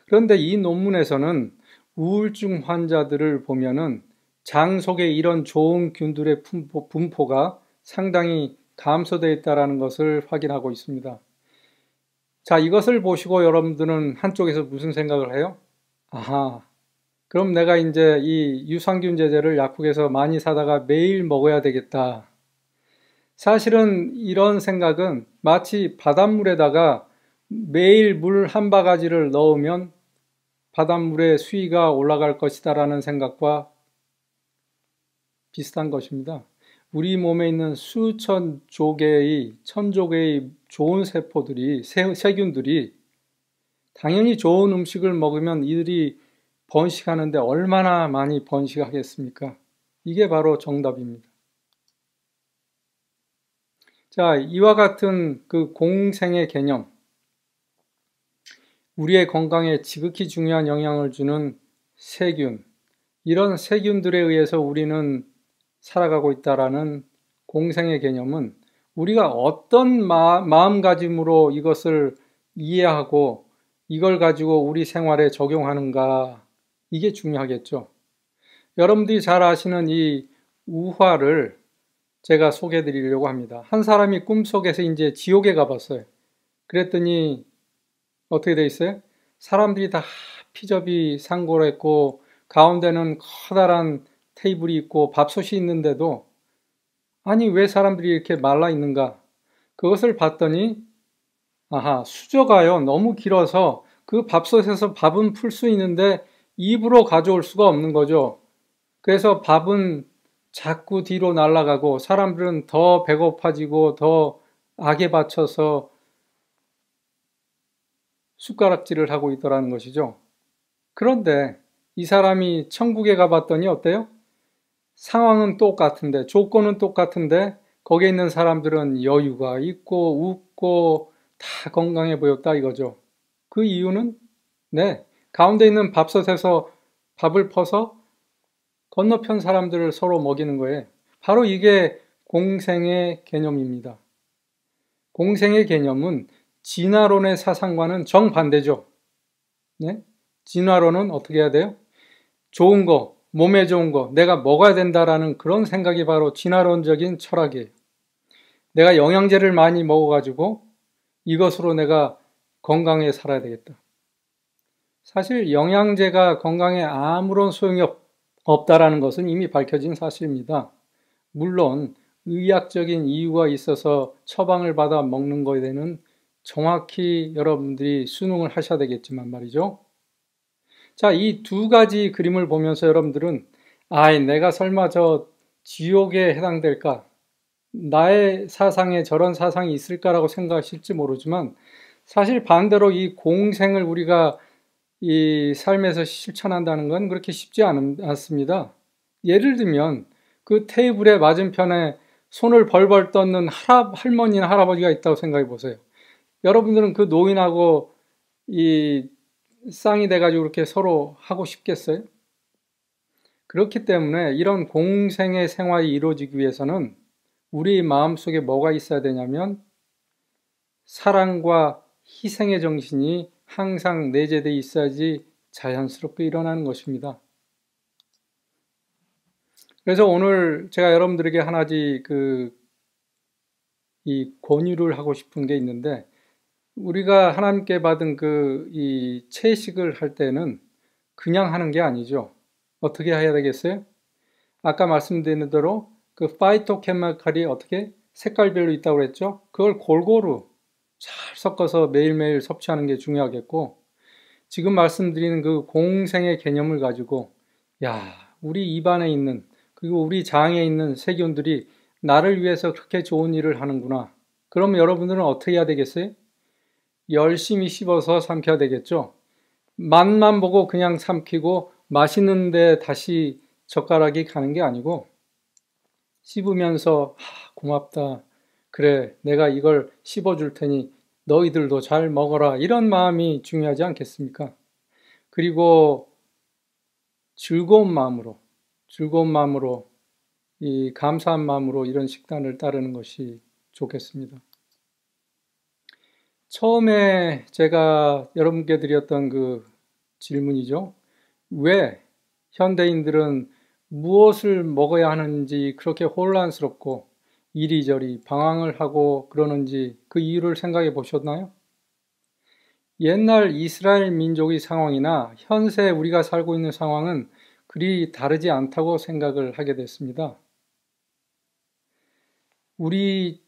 그런데 이 논문에서는 우울증 환자들을 보면은 장 속에 이런 좋은 균들의 분포가 상당히 감소되어 있다는 것을 확인하고 있습니다. 자, 이것을 보시고 여러분들은 한쪽에서 무슨 생각을 해요? 아하, 그럼 내가 이제 이 유산균 제제를 약국에서 많이 사다가 매일 먹어야 되겠다. 사실은 이런 생각은 마치 바닷물에다가 매일 물 한 바가지를 넣으면 바닷물의 수위가 올라갈 것이다라는 생각과 비슷한 것입니다. 우리 몸에 있는 수천 조개의, 천조개의 좋은 세포들이, 세균들이 당연히 좋은 음식을 먹으면 이들이 번식하는데 얼마나 많이 번식하겠습니까? 이게 바로 정답입니다. 자, 이와 같은 그 공생의 개념, 우리의 건강에 지극히 중요한 영향을 주는 세균, 이런 세균들에 의해서 우리는 살아가고 있다라는 공생의 개념은 우리가 어떤 마음가짐으로 이것을 이해하고 이걸 가지고 우리 생활에 적용하는가, 이게 중요하겠죠. 여러분들이 잘 아시는 이 우화를 제가 소개해 드리려고 합니다. 한 사람이 꿈속에서 이제 지옥에 가봤어요. 그랬더니 어떻게 돼 있어요? 사람들이 다 피접이 상고했고 가운데는 커다란 테이블이 있고 밥솥이 있는데도 아니 왜 사람들이 이렇게 말라 있는가? 그것을 봤더니 수저가요 너무 길어서 그 밥솥에서 밥은 풀 수 있는데 입으로 가져올 수가 없는 거죠. 그래서 밥은 자꾸 뒤로 날아가고 사람들은 더 배고파지고 더 악에 받쳐서 숟가락질을 하고 있더라는 것이죠. 그런데 이 사람이 천국에 가봤더니 어때요? 상황은 똑같은데, 조건은 똑같은데 거기에 있는 사람들은 여유가 있고 웃고 다 건강해 보였다 이거죠. 그 이유는 가운데 있는 밥솥에서 밥을 퍼서 건너편 사람들을 서로 먹이는 거예요. 바로 이게 공생의 개념입니다. 공생의 개념은 진화론의 사상과는 정반대죠. 진화론은 어떻게 해야 돼요? 좋은 거, 몸에 좋은 거, 내가 먹어야 된다라는 그런 생각이 바로 진화론적인 철학이에요. 내가 영양제를 많이 먹어가지고 이것으로 내가 건강에 살아야 되겠다. 사실 영양제가 건강에 아무런 소용이 없다라는 것은 이미 밝혀진 사실입니다. 물론 의학적인 이유가 있어서 처방을 받아 먹는 거에 대해서는 정확히 여러분들이 수능을 하셔야 되겠지만 말이죠. 자, 이 두 가지 그림을 보면서 여러분들은 내가 설마 저 지옥에 해당될까? 나의 사상에 저런 사상이 있을까라고 생각하실지 모르지만 사실 반대로 이 공생을 우리가 이 삶에서 실천한다는 건 그렇게 쉽지 않습니다. 예를 들면 그 테이블의 맞은편에 손을 벌벌 떠는 할머니나 할아버지가 있다고 생각해 보세요. 여러분들은 그 노인하고 이 쌍이 돼가지고 이렇게 서로 하고 싶겠어요? 그렇기 때문에 이런 공생의 생활이 이루어지기 위해서는 우리 마음속에 뭐가 있어야 되냐면 사랑과 희생의 정신이 항상 내재되어 있어야지 자연스럽게 일어나는 것입니다. 그래서 오늘 제가 여러분들에게 한 가지 이 권유를 하고 싶은 게 있는데, 우리가 하나님께 받은 이 채식을 할 때는 그냥 하는 게 아니죠. 어떻게 해야 되겠어요? 아까 말씀드린 대로 그 파이토케미칼이 어떻게 색깔별로 있다고 그랬죠? 그걸 골고루 잘 섞어서 매일매일 섭취하는 게 중요하겠고, 지금 말씀드리는 그 공생의 개념을 가지고 우리 입안에 있는 그리고 우리 장에 있는 세균들이 나를 위해서 그렇게 좋은 일을 하는구나. 그럼 여러분들은 어떻게 해야 되겠어요? 열심히 씹어서 삼켜야 되겠죠. 맛만 보고 그냥 삼키고 맛있는데 다시 젓가락이 가는 게 아니고 씹으면서 고맙다. 그래, 내가 이걸 씹어줄 테니 너희들도 잘 먹어라. 이런 마음이 중요하지 않겠습니까? 그리고 즐거운 마음으로 이 감사한 마음으로 이런 식단을 따르는 것이 좋겠습니다. 처음에 제가 여러분께 드렸던 그 질문이죠. 왜 현대인들은 무엇을 먹어야 하는지 그렇게 혼란스럽고 이리저리 방황을 하고 그러는지 그 이유를 생각해 보셨나요? 옛날 이스라엘 민족의 상황이나 현세 우리가 살고 있는 상황은 그리 다르지 않다고 생각을 하게 됐습니다. 우리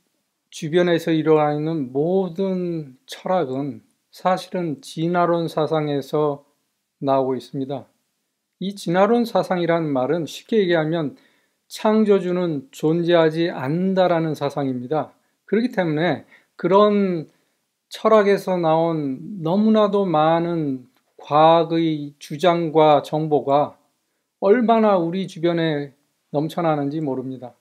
주변에서 일어나는 모든 철학은 사실은 진화론 사상에서 나오고 있습니다. 이 진화론 사상이라는 말은 쉽게 얘기하면 창조주는 존재하지 않는다라는 사상입니다. 그렇기 때문에 그런 철학에서 나온 너무나도 많은 과학의 주장과 정보가 얼마나 우리 주변에 넘쳐나는지 모릅니다.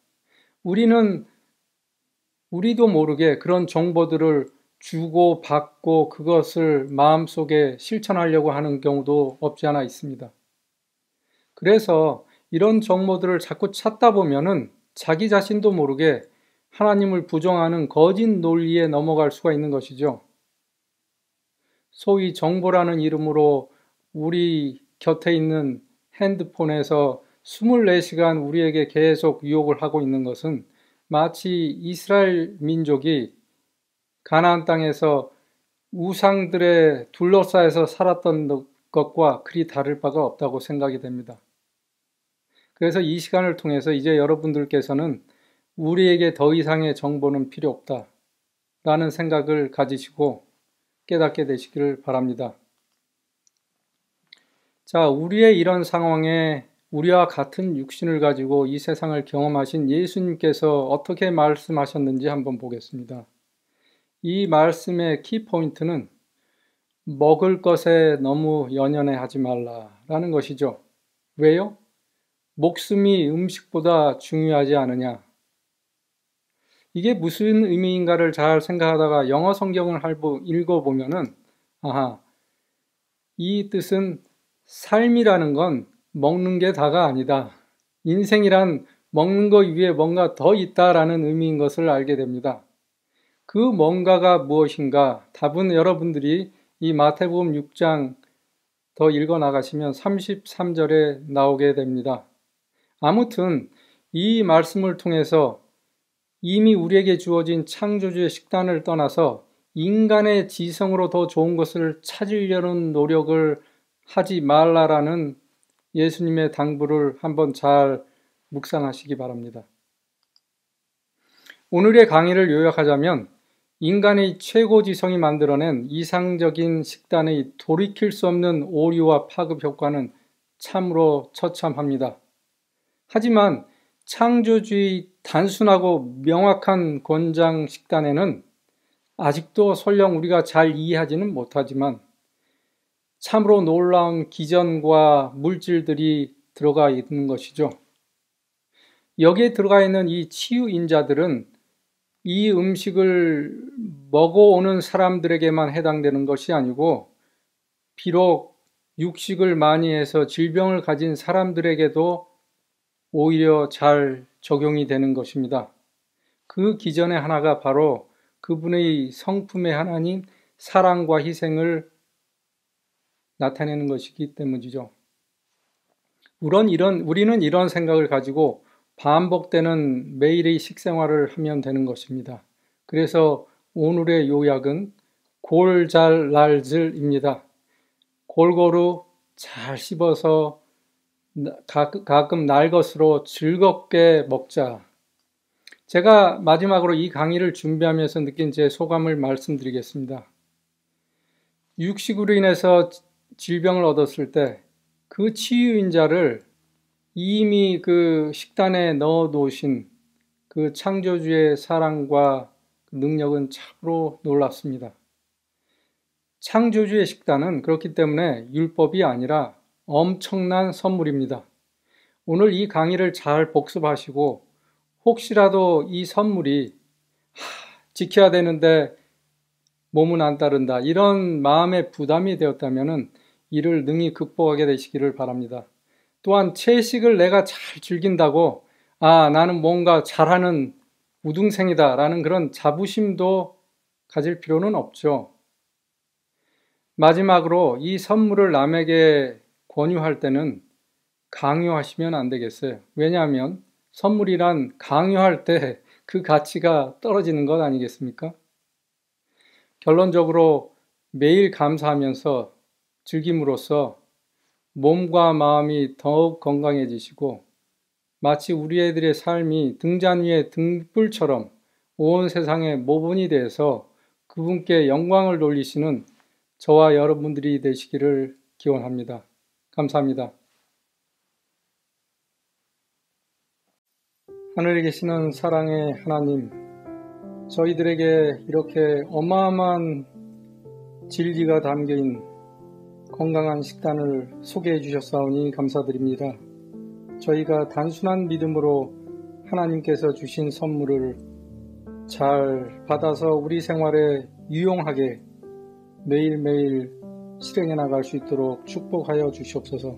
우리도 모르게 그런 정보들을 주고 받고 그것을 마음속에 실천하려고 하는 경우도 없지 않아 있습니다. 그래서 이런 정보들을 자꾸 찾다 보면은 자기 자신도 모르게 하나님을 부정하는 거짓 논리에 넘어갈 수가 있는 것이죠. 소위 정보라는 이름으로 우리 곁에 있는 핸드폰에서 24시간 우리에게 계속 유혹을 하고 있는 것은 마치 이스라엘 민족이 가나안 땅에서 우상들에 둘러싸여서 살았던 것과 그리 다를 바가 없다고 생각이 됩니다. 그래서 이 시간을 통해서 이제 여러분들께서는 우리에게 더 이상의 정보는 필요 없다 라는 생각을 가지시고 깨닫게 되시기를 바랍니다. 자, 우리의 이런 상황에 우리와 같은 육신을 가지고 이 세상을 경험하신 예수님께서 어떻게 말씀하셨는지 한번 보겠습니다. 이 말씀의 키포인트는 먹을 것에 너무 연연해 하지 말라라는 것이죠. 왜요? 목숨이 음식보다 중요하지 않으냐. 이게 무슨 의미인가를 잘 생각하다가 영어 성경을 읽어보면은 이 뜻은 삶이라는 건 먹는 게 다가 아니다. 인생이란 먹는 것 위에 뭔가 더 있다라는 의미인 것을 알게 됩니다. 그 뭔가가 무엇인가? 답은 여러분들이 이 마태복음 6장 더 읽어 나가시면 33절에 나오게 됩니다. 아무튼 이 말씀을 통해서 이미 우리에게 주어진 창조주의 식단을 떠나서 인간의 지성으로 더 좋은 것을 찾으려는 노력을 하지 말라라는 예수님의 당부를 한번 잘 묵상하시기 바랍니다. 오늘의 강의를 요약하자면 인간의 최고 지성이 만들어낸 이상적인 식단의 돌이킬 수 없는 오류와 파급 효과는 참으로 처참합니다. 하지만 창조주의 단순하고 명확한 권장 식단에는 아직도 설령 우리가 잘 이해하지는 못하지만 참으로 놀라운 기전과 물질들이 들어가 있는 것이죠. 여기에 들어가 있는 이 치유인자들은 이 음식을 먹어오는 사람들에게만 해당되는 것이 아니고 비록 육식을 많이 해서 질병을 가진 사람들에게도 오히려 잘 적용이 되는 것입니다. 그 기전의 하나가 바로 그분의 성품의 하나인 사랑과 희생을 나타내는 것이기 때문이죠. 우리는 이런 생각을 가지고 반복되는 매일의 식생활을 하면 되는 것입니다. 그래서 오늘의 요약은 골잘날즈입니다. 골고루 잘 씹어서 가끔 날 것으로 즐겁게 먹자. 제가 마지막으로 이 강의를 준비하면서 느낀 제 소감을 말씀드리겠습니다. 육식으로 인해서 질병을 얻었을 때 그 치유인자를 이미 그 식단에 넣어 놓으신 그 창조주의 사랑과 능력은 참으로 놀랍습니다. 창조주의 식단은 그렇기 때문에 율법이 아니라 엄청난 선물입니다. 오늘 이 강의를 잘 복습하시고 혹시라도 이 선물이 지켜야 되는데 몸은 안 따른다 이런 마음의 부담이 되었다면 이를 능히 극복하게 되시기를 바랍니다. 또한 채식을 내가 잘 즐긴다고 나는 뭔가 잘하는 우등생이다 라는 그런 자부심도 가질 필요는 없죠. 마지막으로 이 선물을 남에게 권유할 때는 강요하시면 안 되겠어요. 왜냐하면 선물이란 강요할 때 그 가치가 떨어지는 것 아니겠습니까? 결론적으로 매일 감사하면서 즐김으로써 몸과 마음이 더욱 건강해지시고 마치 우리 애들의 삶이 등잔 위의 등불처럼 온 세상의 모본이 되어서 그분께 영광을 돌리시는 저와 여러분들이 되시기를 기원합니다. 감사합니다. 하늘에 계시는 사랑의 하나님, 저희들에게 이렇게 어마어마한 진리가 담겨있는 건강한 식단을 소개해 주셨사오니 감사드립니다. 저희가 단순한 믿음으로 하나님께서 주신 선물을 잘 받아서 우리 생활에 유용하게 매일매일 실행해 나갈 수 있도록 축복하여 주시옵소서.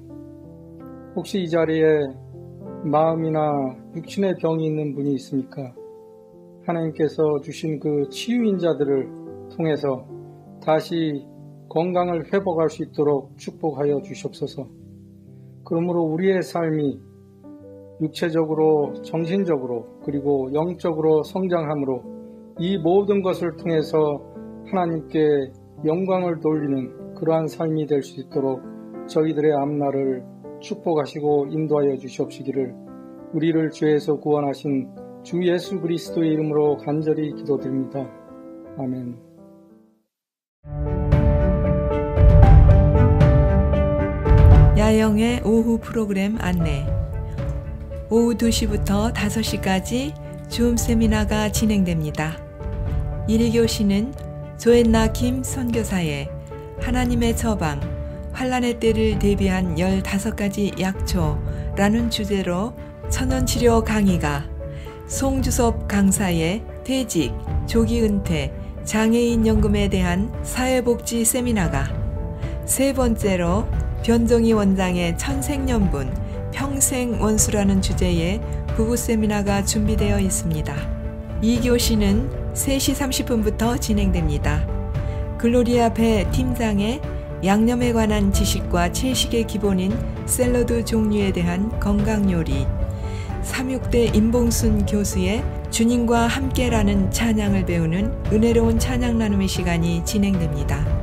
혹시 이 자리에 마음이나 육신의 병이 있는 분이 있습니까? 하나님께서 주신 그 치유인자들을 통해서 다시 건강을 회복할 수 있도록 축복하여 주시옵소서. 그러므로 우리의 삶이 육체적으로, 정신적으로, 그리고 영적으로 성장함으로 이 모든 것을 통해서 하나님께 영광을 돌리는 그러한 삶이 될 수 있도록 저희들의 앞날을 축복하시고 인도하여 주시옵시기를 우리를 죄에서 구원하신 주 예수 그리스도의 이름으로 간절히 기도드립니다. 아멘. 야영의 오후 프로그램 안내. 오후 2시부터 5시까지 줌 세미나가 진행됩니다. 1교시는 조앤나 김 선교사의 하나님의 처방, 환란의 때를 대비한 15가지 약초라는 주제로 천연치료 강의가, 송주섭 강사의 퇴직, 조기 은퇴, 장애인 연금에 대한 사회복지 세미나가, 세 번째로 변종희 원장의 천생연분, 평생 원수라는 주제의 부부 세미나가 준비되어 있습니다. 2교시는 3시 30분부터 진행됩니다. 글로리아 배 팀장의 양념에 관한 지식과 채식의 기본인 샐러드 종류에 대한 건강요리, 36대 임봉순 교수의 주님과 함께라는 찬양을 배우는 은혜로운 찬양 나눔의 시간이 진행됩니다.